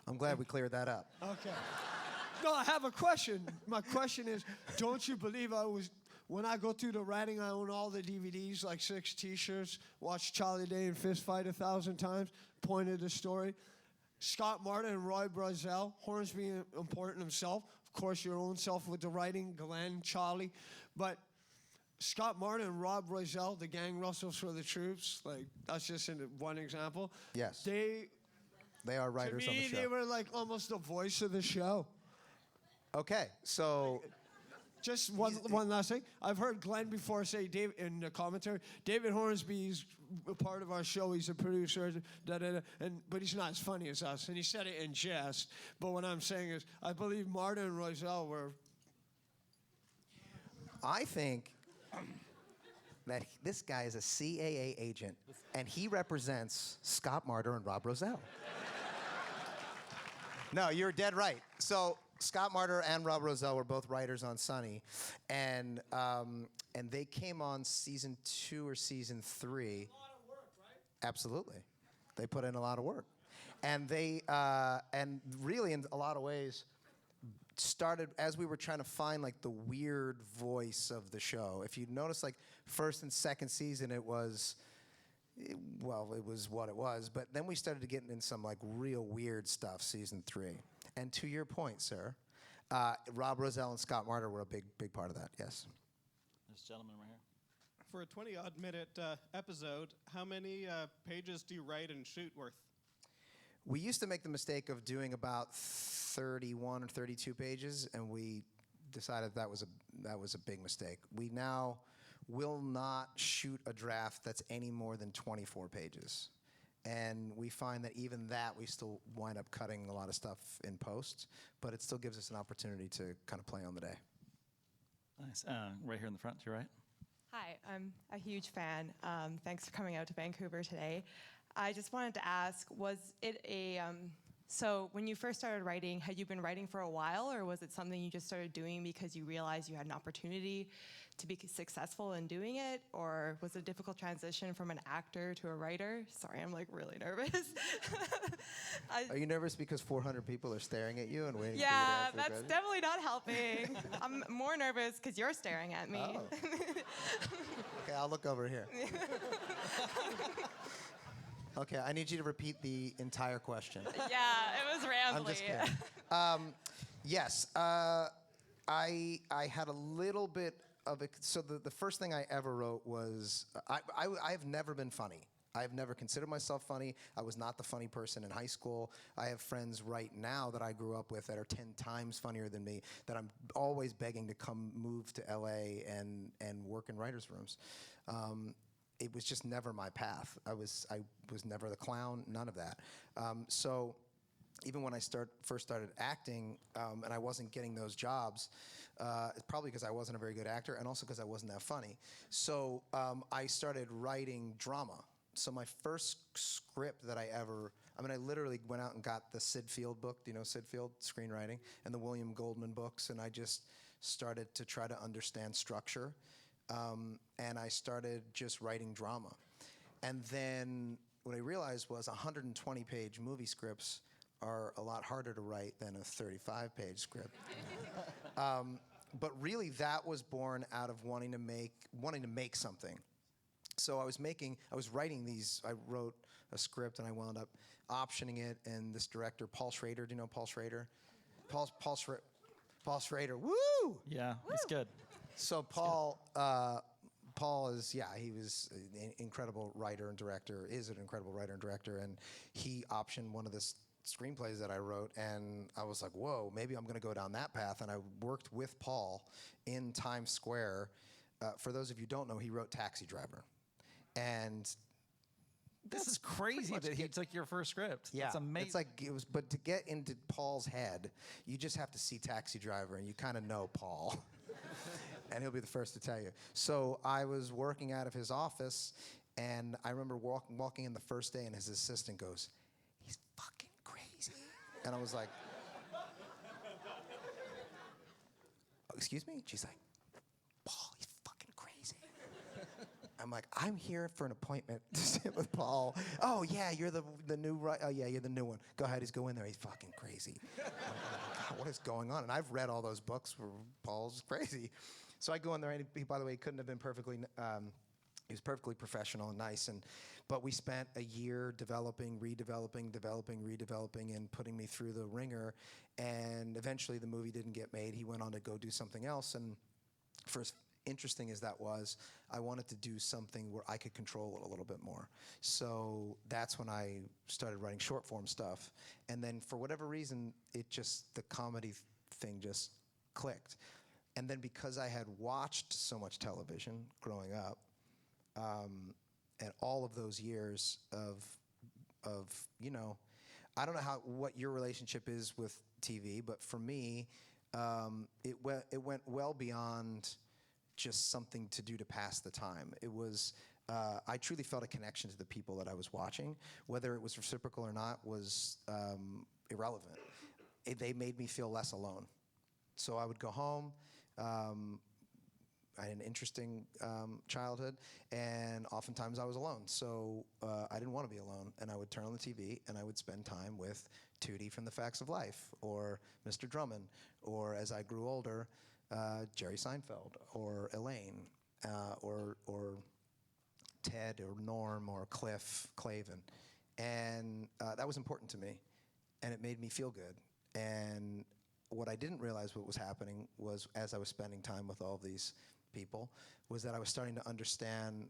I'm glad we cleared that up.
Okay. No, I have a question. My question is, don't you believe when I go through the writing, I own all the DVDs, like 6 T-shirts, watch Charlie Day and Fist Fight 1,000 times, point of the story. Scott Martin and Roy Brazel, Hornsby important himself. Of course, your own self with the writing, Glenn, Charlie. But Scott Martin and Rob Brazel, the gang wrestles for the troops, like that's just one example.
Yes.
They
are writers
to me,
on the show.
they were like almost the voice of the show.
Okay, so
just one last thing. I've heard Glenn before say in the commentary, David Hornsby's a part of our show. He's a producer, but he's not as funny as us. And he said it in jest. But what I'm saying is, I believe Martin and Rosell were.
I think that this guy is a CAA agent, and he represents Scott Martyr and Rob Rosell. No, you're dead right. So Scott Martyr and Rob Rosell were both writers on Sunny, and they came on season 2 or season 3.
A lot of work, right?
Absolutely, they put in a lot of work, and they and really in a lot of ways started as we were trying to find like the weird voice of the show. If you notice, like first and second season, it was what it was, but then we started to get in some like real weird stuff. Season 3. And to your point, sir, Rob Rosell and Scott Martyr were a big part of that, yes.
This gentleman right here.
For a 20-odd minute episode, how many pages do you write and shoot worth?
We used to make the mistake of doing about 31 or 32 pages, and we decided that was a big mistake. We now will not shoot a draft that's any more than 24 pages. And we find that even that, we still wind up cutting a lot of stuff in post, but it still gives us an opportunity to kind of play on the day.
Nice. Right here in the front, to your right.
Hi, I'm a huge fan. Thanks for coming out to Vancouver today. I just wanted to ask, was it so when you first started writing, had you been writing for a while, or was it something you just started doing because you realized you had an opportunity to be successful in doing it, or was it a difficult transition from an actor to a writer? Sorry, I'm like really nervous.
Are you nervous because 400 people are staring at you and waiting
Yeah,
for you to answer
that's
credit?
definitely not helping. I'm more nervous because you're staring at me.
Oh. Okay, I'll look over here. Okay, I need you to repeat the entire question.
Yeah, it was rambly.
I'm just kidding. Yes, I had a little bit of it. So the first thing I ever wrote was, I've never been funny. I've never considered myself funny. I was not the funny person in high school. I have friends right now that I grew up with that are 10 times funnier than me, that I'm always begging to come move to LA and work in writers' rooms. It was just never my path. I was never the clown, none of that. So even when I first started acting and I wasn't getting those jobs, it's probably because I wasn't a very good actor and also because I wasn't that funny. So I started writing drama. So my first script that I literally went out and got the Sid Field book, do you know Sid Field, screenwriting, and the William Goldman books, and I just started to try to understand structure. And I started just writing drama. And then what I realized was 120-page movie scripts are a lot harder to write than a 35-page script. But really, that was born out of wanting to make something. So I was I wrote a script and I wound up optioning it, and this director, Paul Schrader, do you know Paul Schrader? Paul Schrader, woo!
Yeah, he's good.
So Paul is, he was an incredible writer and director, and he optioned one of the screenplays that I wrote, and I was like, whoa, maybe I'm gonna go down that path, and I worked with Paul in Times Square. For those of you who don't know, he wrote Taxi Driver. And
This is crazy that he took your first script.
yeah,
That's amazing.
it's like but to get into Paul's head, you just have to see Taxi Driver, and you kind of know Paul. And he'll be the first to tell you. So I was working out of his office, and I remember walking in the first day, and his assistant goes, "He's fucking crazy." And I was like, "Oh, excuse me?" She's like, "Paul, he's fucking crazy." I'm like, "I'm here for an appointment to sit with Paul." "Oh, yeah, you're the new right. Oh, yeah, you're the new one. Go ahead, just go in there. He's fucking crazy." I'm like, God, what is going on? And I've read all those books where Paul's crazy. So I go in there, and he, by the way, couldn't have been perfectly, he was perfectly professional and nice. But we spent a year developing, redeveloping, and putting me through the ringer. And eventually the movie didn't get made. He went on to go do something else. And for as interesting as that was, I wanted to do something where I could control it a little bit more. So that's when I started writing short form stuff. And then for whatever reason, the comedy thing just clicked. And then because I had watched so much television growing up, and all of those years of I don't know what your relationship is with TV, but for me, it went well beyond just something to do to pass the time. It was, I truly felt a connection to the people that I was watching. Whether it was reciprocal or not was irrelevant. They made me feel less alone. So I would go home. I had an interesting childhood, and oftentimes I was alone. So I didn't want to be alone, and I would turn on the TV, and I would spend time with Tootie from The Facts of Life, or Mr. Drummond, or as I grew older, Jerry Seinfeld, or Elaine, or Ted, or Norm, or Cliff Clavin. And that was important to me, and it made me feel good. And what I didn't realize what was happening was, as I was spending time with all of these people, was that I was starting to understand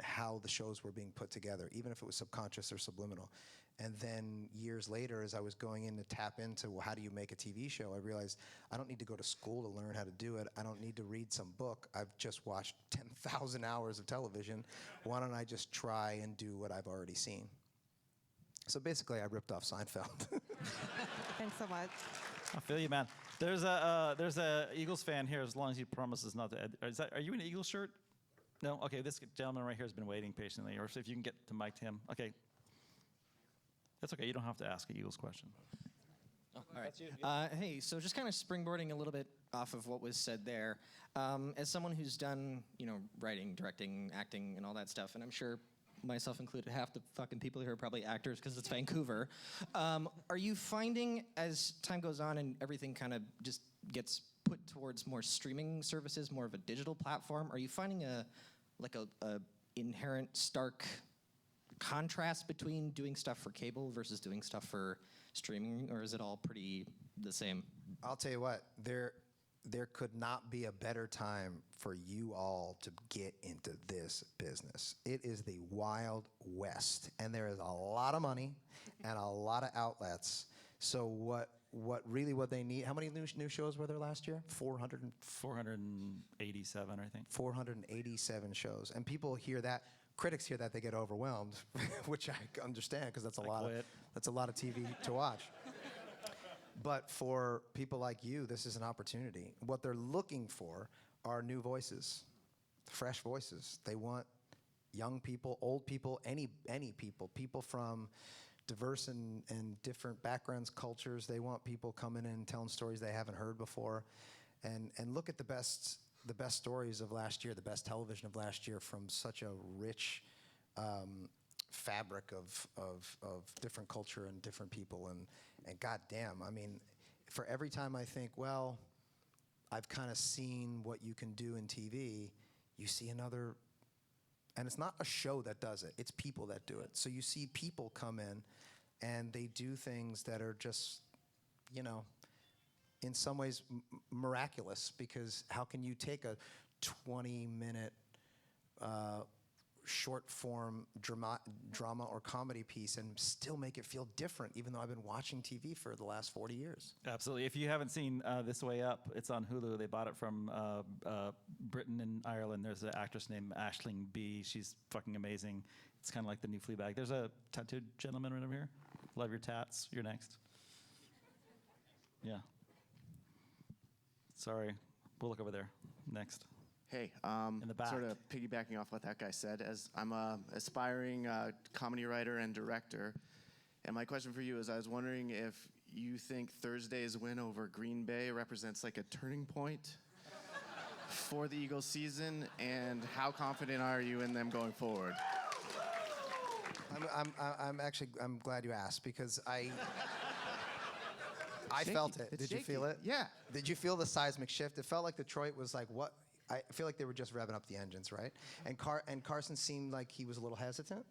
how the shows were being put together, even if it was subconscious or subliminal. And then years later, as I was going in to tap into, well, how do you make a TV show, I realized I don't need to go to school to learn how to do it. I don't need to read some book. I've just watched 10,000 hours of television. Why don't I just try and do what I've already seen? So basically, I ripped off Seinfeld.
Thanks so much.
I feel you, man. There's a Eagles fan here. As long as he promises not to. Are you in an Eagles shirt? No. Okay. This gentleman right here has been waiting patiently. Or if you can get the mic to him. Okay. That's okay. You don't have to ask an Eagles question.
Oh, all right. Hey, so just kind of springboarding a little bit off of what was said there. As someone who's done, writing, directing, acting, and all that stuff, and I'm sure myself included, half the fucking people here are probably actors because it's Vancouver. Are you finding, as time goes on and everything kind of just gets put towards more streaming services, more of a digital platform, are you finding a inherent, stark contrast between doing stuff for cable versus doing stuff for streaming, or is it all pretty the same?
I'll tell you what, there could not be a better time for you all to get into this business. It is the Wild West, and there is a lot of money and a lot of outlets. So what they need, how many new shows were there last year?
487, I think.
487 shows. And people hear that, critics hear that, they get overwhelmed, which I understand because that's a lot of TV to watch. But for people like you, this is an opportunity. What they're looking for are new voices, fresh voices. They want young people, old people, any people, people from diverse and different backgrounds, cultures. They want people coming in and telling stories they haven't heard before. And look at the best stories of last year, the best television of last year from such a rich fabric of different culture and different people. And goddamn, I mean, for every time I think, well, I've kind of seen what you can do in TV, you see another, and it's not a show that does it, it's people that do it. So you see people come in and they do things that are just, you know, in some ways miraculous, because how can you take a 20-minute short form drama or comedy piece and still make it feel different, even though I've been watching TV for the last 40 years?
Absolutely. If you haven't seen This Way Up, it's on Hulu. They bought it from Britain and Ireland. There's an actress named Aisling B. She's fucking amazing. It's kind of like the new Fleabag. There's a tattooed gentleman right over here. Love your tats. You're next. Yeah. Sorry. We'll look over there. Next.
Hey,
in the back.
Sort of piggybacking off what that guy said, as I'm a aspiring comedy writer and director, and my question for you is, I was wondering if you think Thursday's win over Green Bay represents like a turning point for the Eagles season, and how confident are you in them going forward?
I'm glad you asked, because I felt it. Did you feel it?
Yeah.
Did you feel the seismic shift? It felt like Detroit was like, what? I feel like they were just revving up the engines, right? And Carson seemed like he was a little hesitant.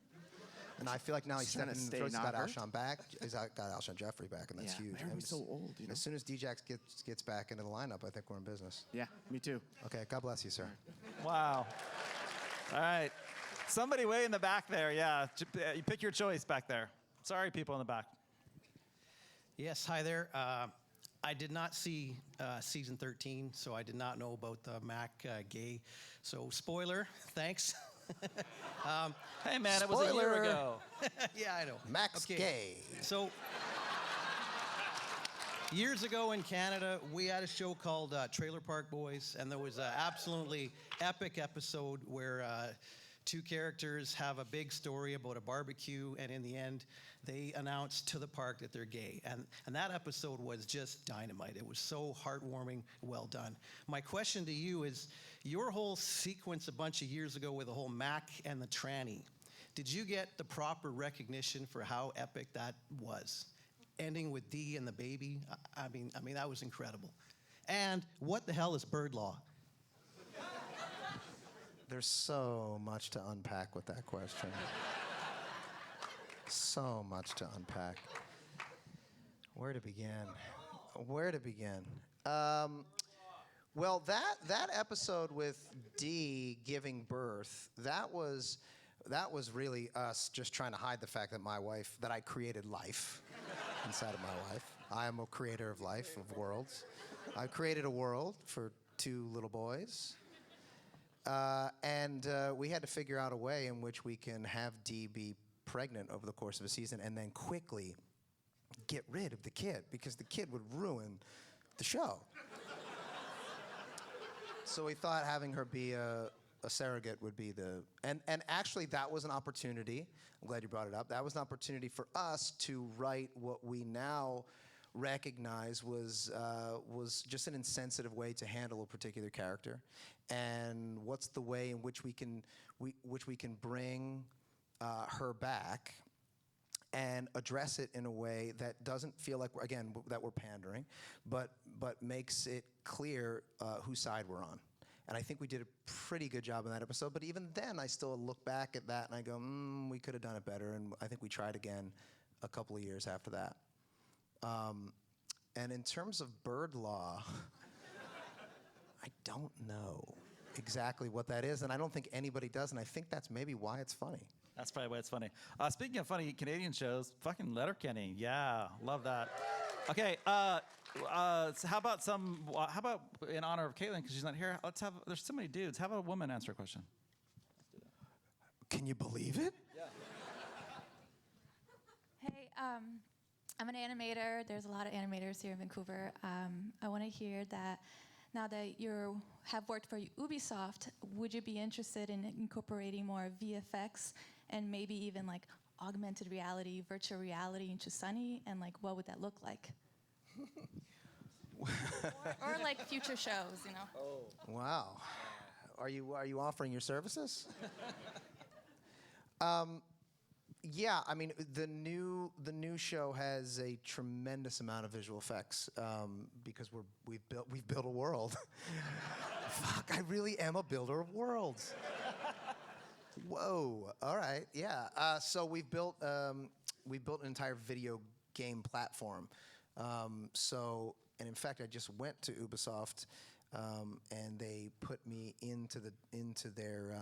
And I feel like now he's
trying to
stepping in the
stay
throat. He's got
not hurt.
Alshon back. He's got Alshon Jeffrey back, and that's
Yeah,
huge.
everybody's so old, you know?
As soon as D-Jax gets back into the lineup, I think we're in business.
Yeah, me too.
Okay, God bless you, sir.
Wow. All right. Somebody way in the back there, yeah. You pick your choice back there. Sorry, people in the back.
Yes, hi there. I did not see season 13, so I did not know about the Mac gay. So spoiler, thanks.
Hey man, it was a year ago.
Yeah, I know.
Max Gay.
So years ago in Canada, we had a show called Trailer Park Boys, and there was an absolutely epic episode where two characters have a big story about a barbecue, and in the end, they announce to the park that they're gay. And that episode was just dynamite. It was so heartwarming, well done. My question to you is, your whole sequence a bunch of years ago with the whole Mac and the tranny, did you get the proper recognition for how epic that was? Ending with D and the baby, I mean, that was incredible. And what the hell is bird law?
There's so much to unpack with that question. So much to unpack. Where to begin? Well, that episode with Dee giving birth, that was really us just trying to hide the fact that I created life inside of my wife. I am a creator of life, of worlds. I created a world for two little boys. And we had to figure out a way in which we can have Dee be pregnant over the course of a season and then quickly get rid of the kid, because the kid would ruin the show. So we thought having her be a surrogate would be and actually that was an opportunity. I'm glad you brought it up. That was an opportunity for us to write what we now recognize was just an insensitive way to handle a particular character, and what's the way in which we can bring her back and address it in a way that doesn't feel like that we're pandering, but makes it clear whose side we're on. And I think we did a pretty good job in that episode. But even then, I still look back at that and I go, we could have done it better. And I think we tried again a couple of years after that. And in terms of bird law, I don't know exactly what that is. And I don't think anybody does. And I think that's maybe why it's funny.
That's probably why it's funny. Speaking of funny Canadian shows, fucking Letterkenny. Yeah, love that. Okay, so how about in honor of Caitlin, because she's not here, there's so many dudes. How about a woman answer a question?
Can you believe it?
Hey, I'm an animator. There's a lot of animators here in Vancouver. I want to hear that now that you have worked for Ubisoft, would you be interested in incorporating more VFX and maybe even like augmented reality, virtual reality into Sunny, and like what would that look like? or like future shows, you know?
Oh. Wow. Are you offering your services? Yeah, I mean the new show has a tremendous amount of visual effects because we've built a world. Fuck, I really am a builder of worlds. Whoa. All right. Yeah. So we've built an entire video game platform. And in fact, I just went to Ubisoft, and they put me into their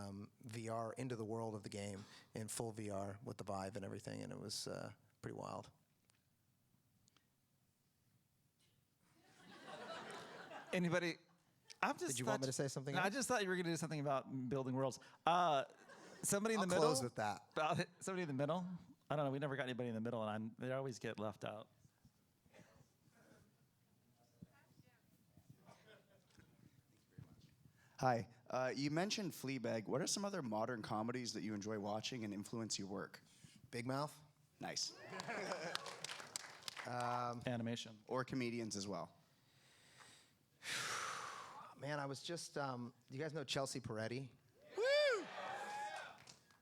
VR, into the world of the game in full VR with the Vive and everything, and it was pretty wild.
Anybody?
Did you want me to say something else?
I just thought you were going to do something about building worlds. Somebody in the
I'll
middle.
close with that.
Somebody in the middle. I don't know. We never got anybody in the middle, and they always get left out.
Hi. You mentioned Fleabag. What are some other modern comedies that you enjoy watching and influence your work?
Big Mouth.
Nice.
Animation.
Or comedians as well.
Man, I was just, you guys know Chelsea Peretti? Woo!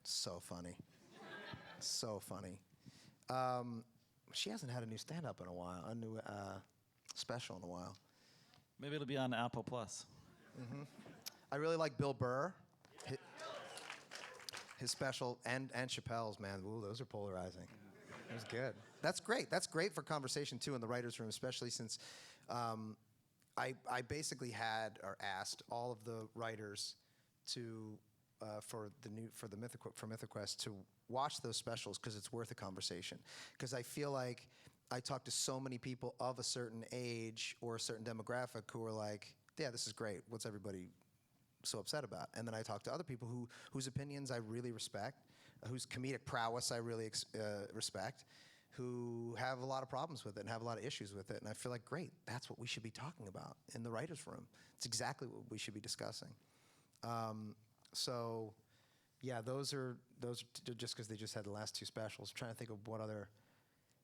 So funny. So funny. She hasn't had a new stand-up in a while, a new special in a while.
Maybe it'll be on Apple Plus.
Mm-hmm. I really like Bill Burr. His special, and Chappelle's, man. Ooh, those are polarizing. It was good. That's great. That's great for conversation, too, in the writer's room, especially since I basically had or asked all of the writers to for Mythic Quest to watch those specials because it's worth a conversation. Because I feel like I talk to so many people of a certain age or a certain demographic who are like, yeah, this is great. What's everybody so upset about? And then I talk to other people whose opinions I really respect, whose comedic prowess I really respect, who have a lot of problems with it and have a lot of issues with it. And I feel like, great, that's what we should be talking about in the writer's room. It's exactly what we should be discussing. So, yeah, those are just because they just had the last two specials. I'm trying to think of what other.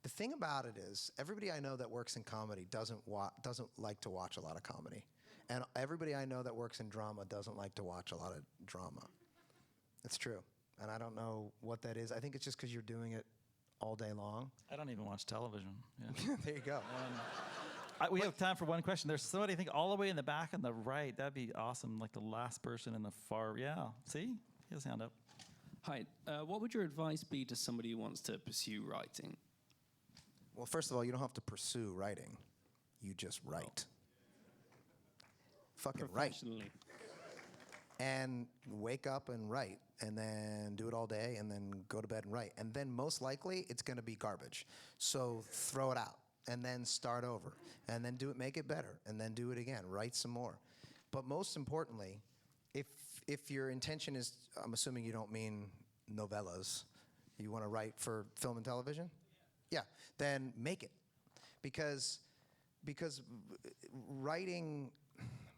The thing about it is, everybody I know that works in comedy doesn't like to watch a lot of comedy. And everybody I know that works in drama doesn't like to watch a lot of drama. It's true. And I don't know what that is. I think it's just because you're doing it all day long.
I don't even watch television. Yeah.
There you go.
We have time for one question. There's somebody, I think, all the way in the back on the right. That'd be awesome. Like the last person in the far. Yeah. See? He has his hand up.
Hi. What would your advice be to somebody who wants to pursue writing?
Well, first of all, you don't have to pursue writing. You just write. Fucking write. And wake up and write, and then do it all day, and then go to bed and write. And then most likely, it's going to be garbage. So throw it out, and then start over, and then make it better, and then do it again. Write some more. But most importantly, if your intention is, I'm assuming you don't mean novellas, you want to write for film and television? Yeah, then make it. Because writing,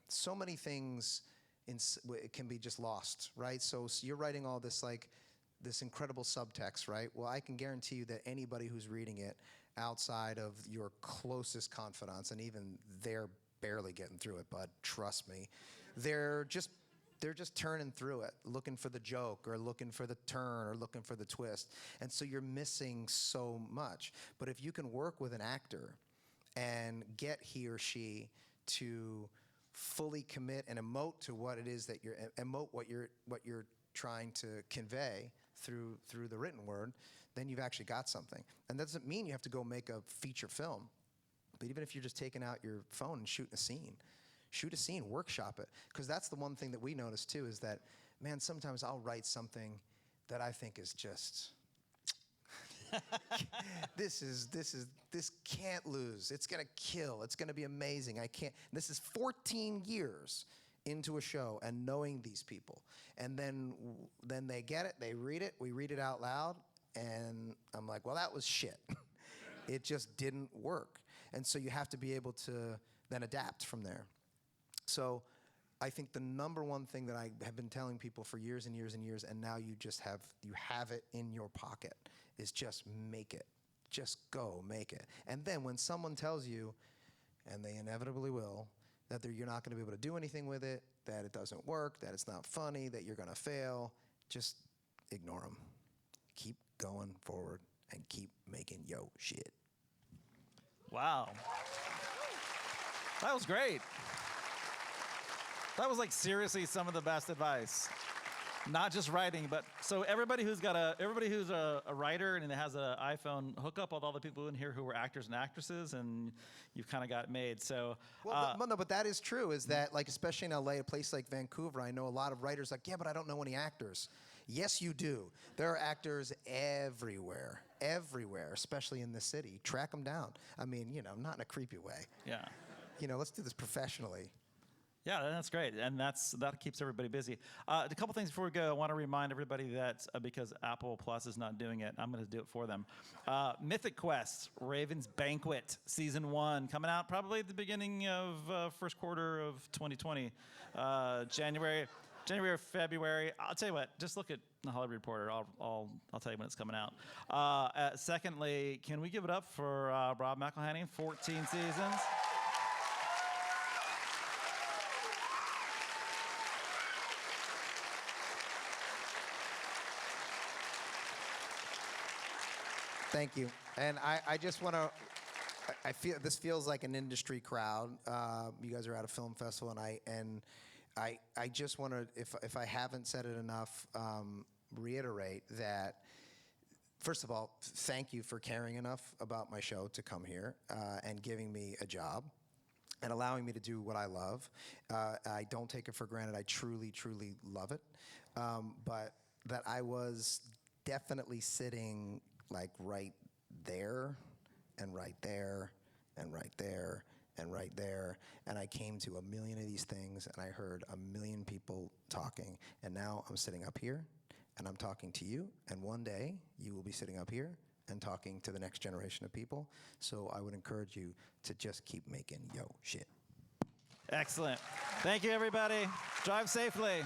so many things it can be just lost, right? So you're writing all this this incredible subtext, right? Well, I can guarantee you that anybody who's reading it outside of your closest confidants, and even they're barely getting through it, bud, trust me, they're just turning through it, looking for the joke or looking for the turn or looking for the twist. And so you're missing so much. But if you can work with an actor and get he or she to fully commit and emote to what it is that emote what you're trying to convey through the written word, then you've actually got something. And that doesn't mean you have to go make a feature film. But even if you're just taking out your phone and shooting a scene, shoot a scene, workshop it. Because that's the one thing that we notice too, is that, man, sometimes I'll write something that I think is just, this can't lose. It's gonna kill. It's gonna be amazing. I can't. This is 14 years into a show and knowing these people, and then they get it. They read it. We read it out loud, and I'm like, well, that was shit. It just didn't work. And so you have to be able to then adapt from there. So I think the number one thing that I have been telling people for years and years and years, and now you have it in your pocket, is just make it. Just go make it. And then when someone tells you, and they inevitably will, that you're not going to be able to do anything with it, that it doesn't work, that it's not funny, that you're going to fail, just ignore them. Keep going forward and keep making yo shit.
Wow. That was great. That was like seriously some of the best advice. Not just writing, but so everybody who's a writer and has an iPhone, hook up with all the people in here who were actors and actresses, and you've kind of got it made. So,
but that is true. Is that like, especially in LA, a place like Vancouver, I know a lot of writers like, yeah, but I don't know any actors. Yes, you do. There are actors everywhere, especially in the city. Track them down. I mean, not in a creepy way.
Yeah.
Let's do this professionally.
Yeah, that's great, and that keeps everybody busy. A couple things before we go. I want to remind everybody that because Apple Plus is not doing it, I'm going to do it for them. Mythic Quest, Raven's Banquet, Season 1, coming out probably at the beginning of first quarter of 2020, January or February. I'll tell you what. Just look at the Hollywood Reporter. I'll tell you when it's coming out. Secondly, can we give it up for Rob McElhenney? 14 seasons.
Thank you. And I just want to, I feel this feels like an industry crowd. You guys are at a film festival, and I just want to, if I haven't said it enough, reiterate that, first of all, thank you for caring enough about my show to come here and giving me a job and allowing me to do what I love. I don't take it for granted. I truly, truly love it. But that I was definitely sitting like right there and right there and right there and right there, and I came to a million of these things, and I heard a million people talking, and now I'm sitting up here and I'm talking to you, and one day you will be sitting up here and talking to the next generation of people. So I would encourage you to just keep making yo shit.
Excellent. Thank you, everybody. Drive safely.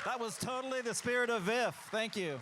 That was totally the spirit of VIFF. Thank you.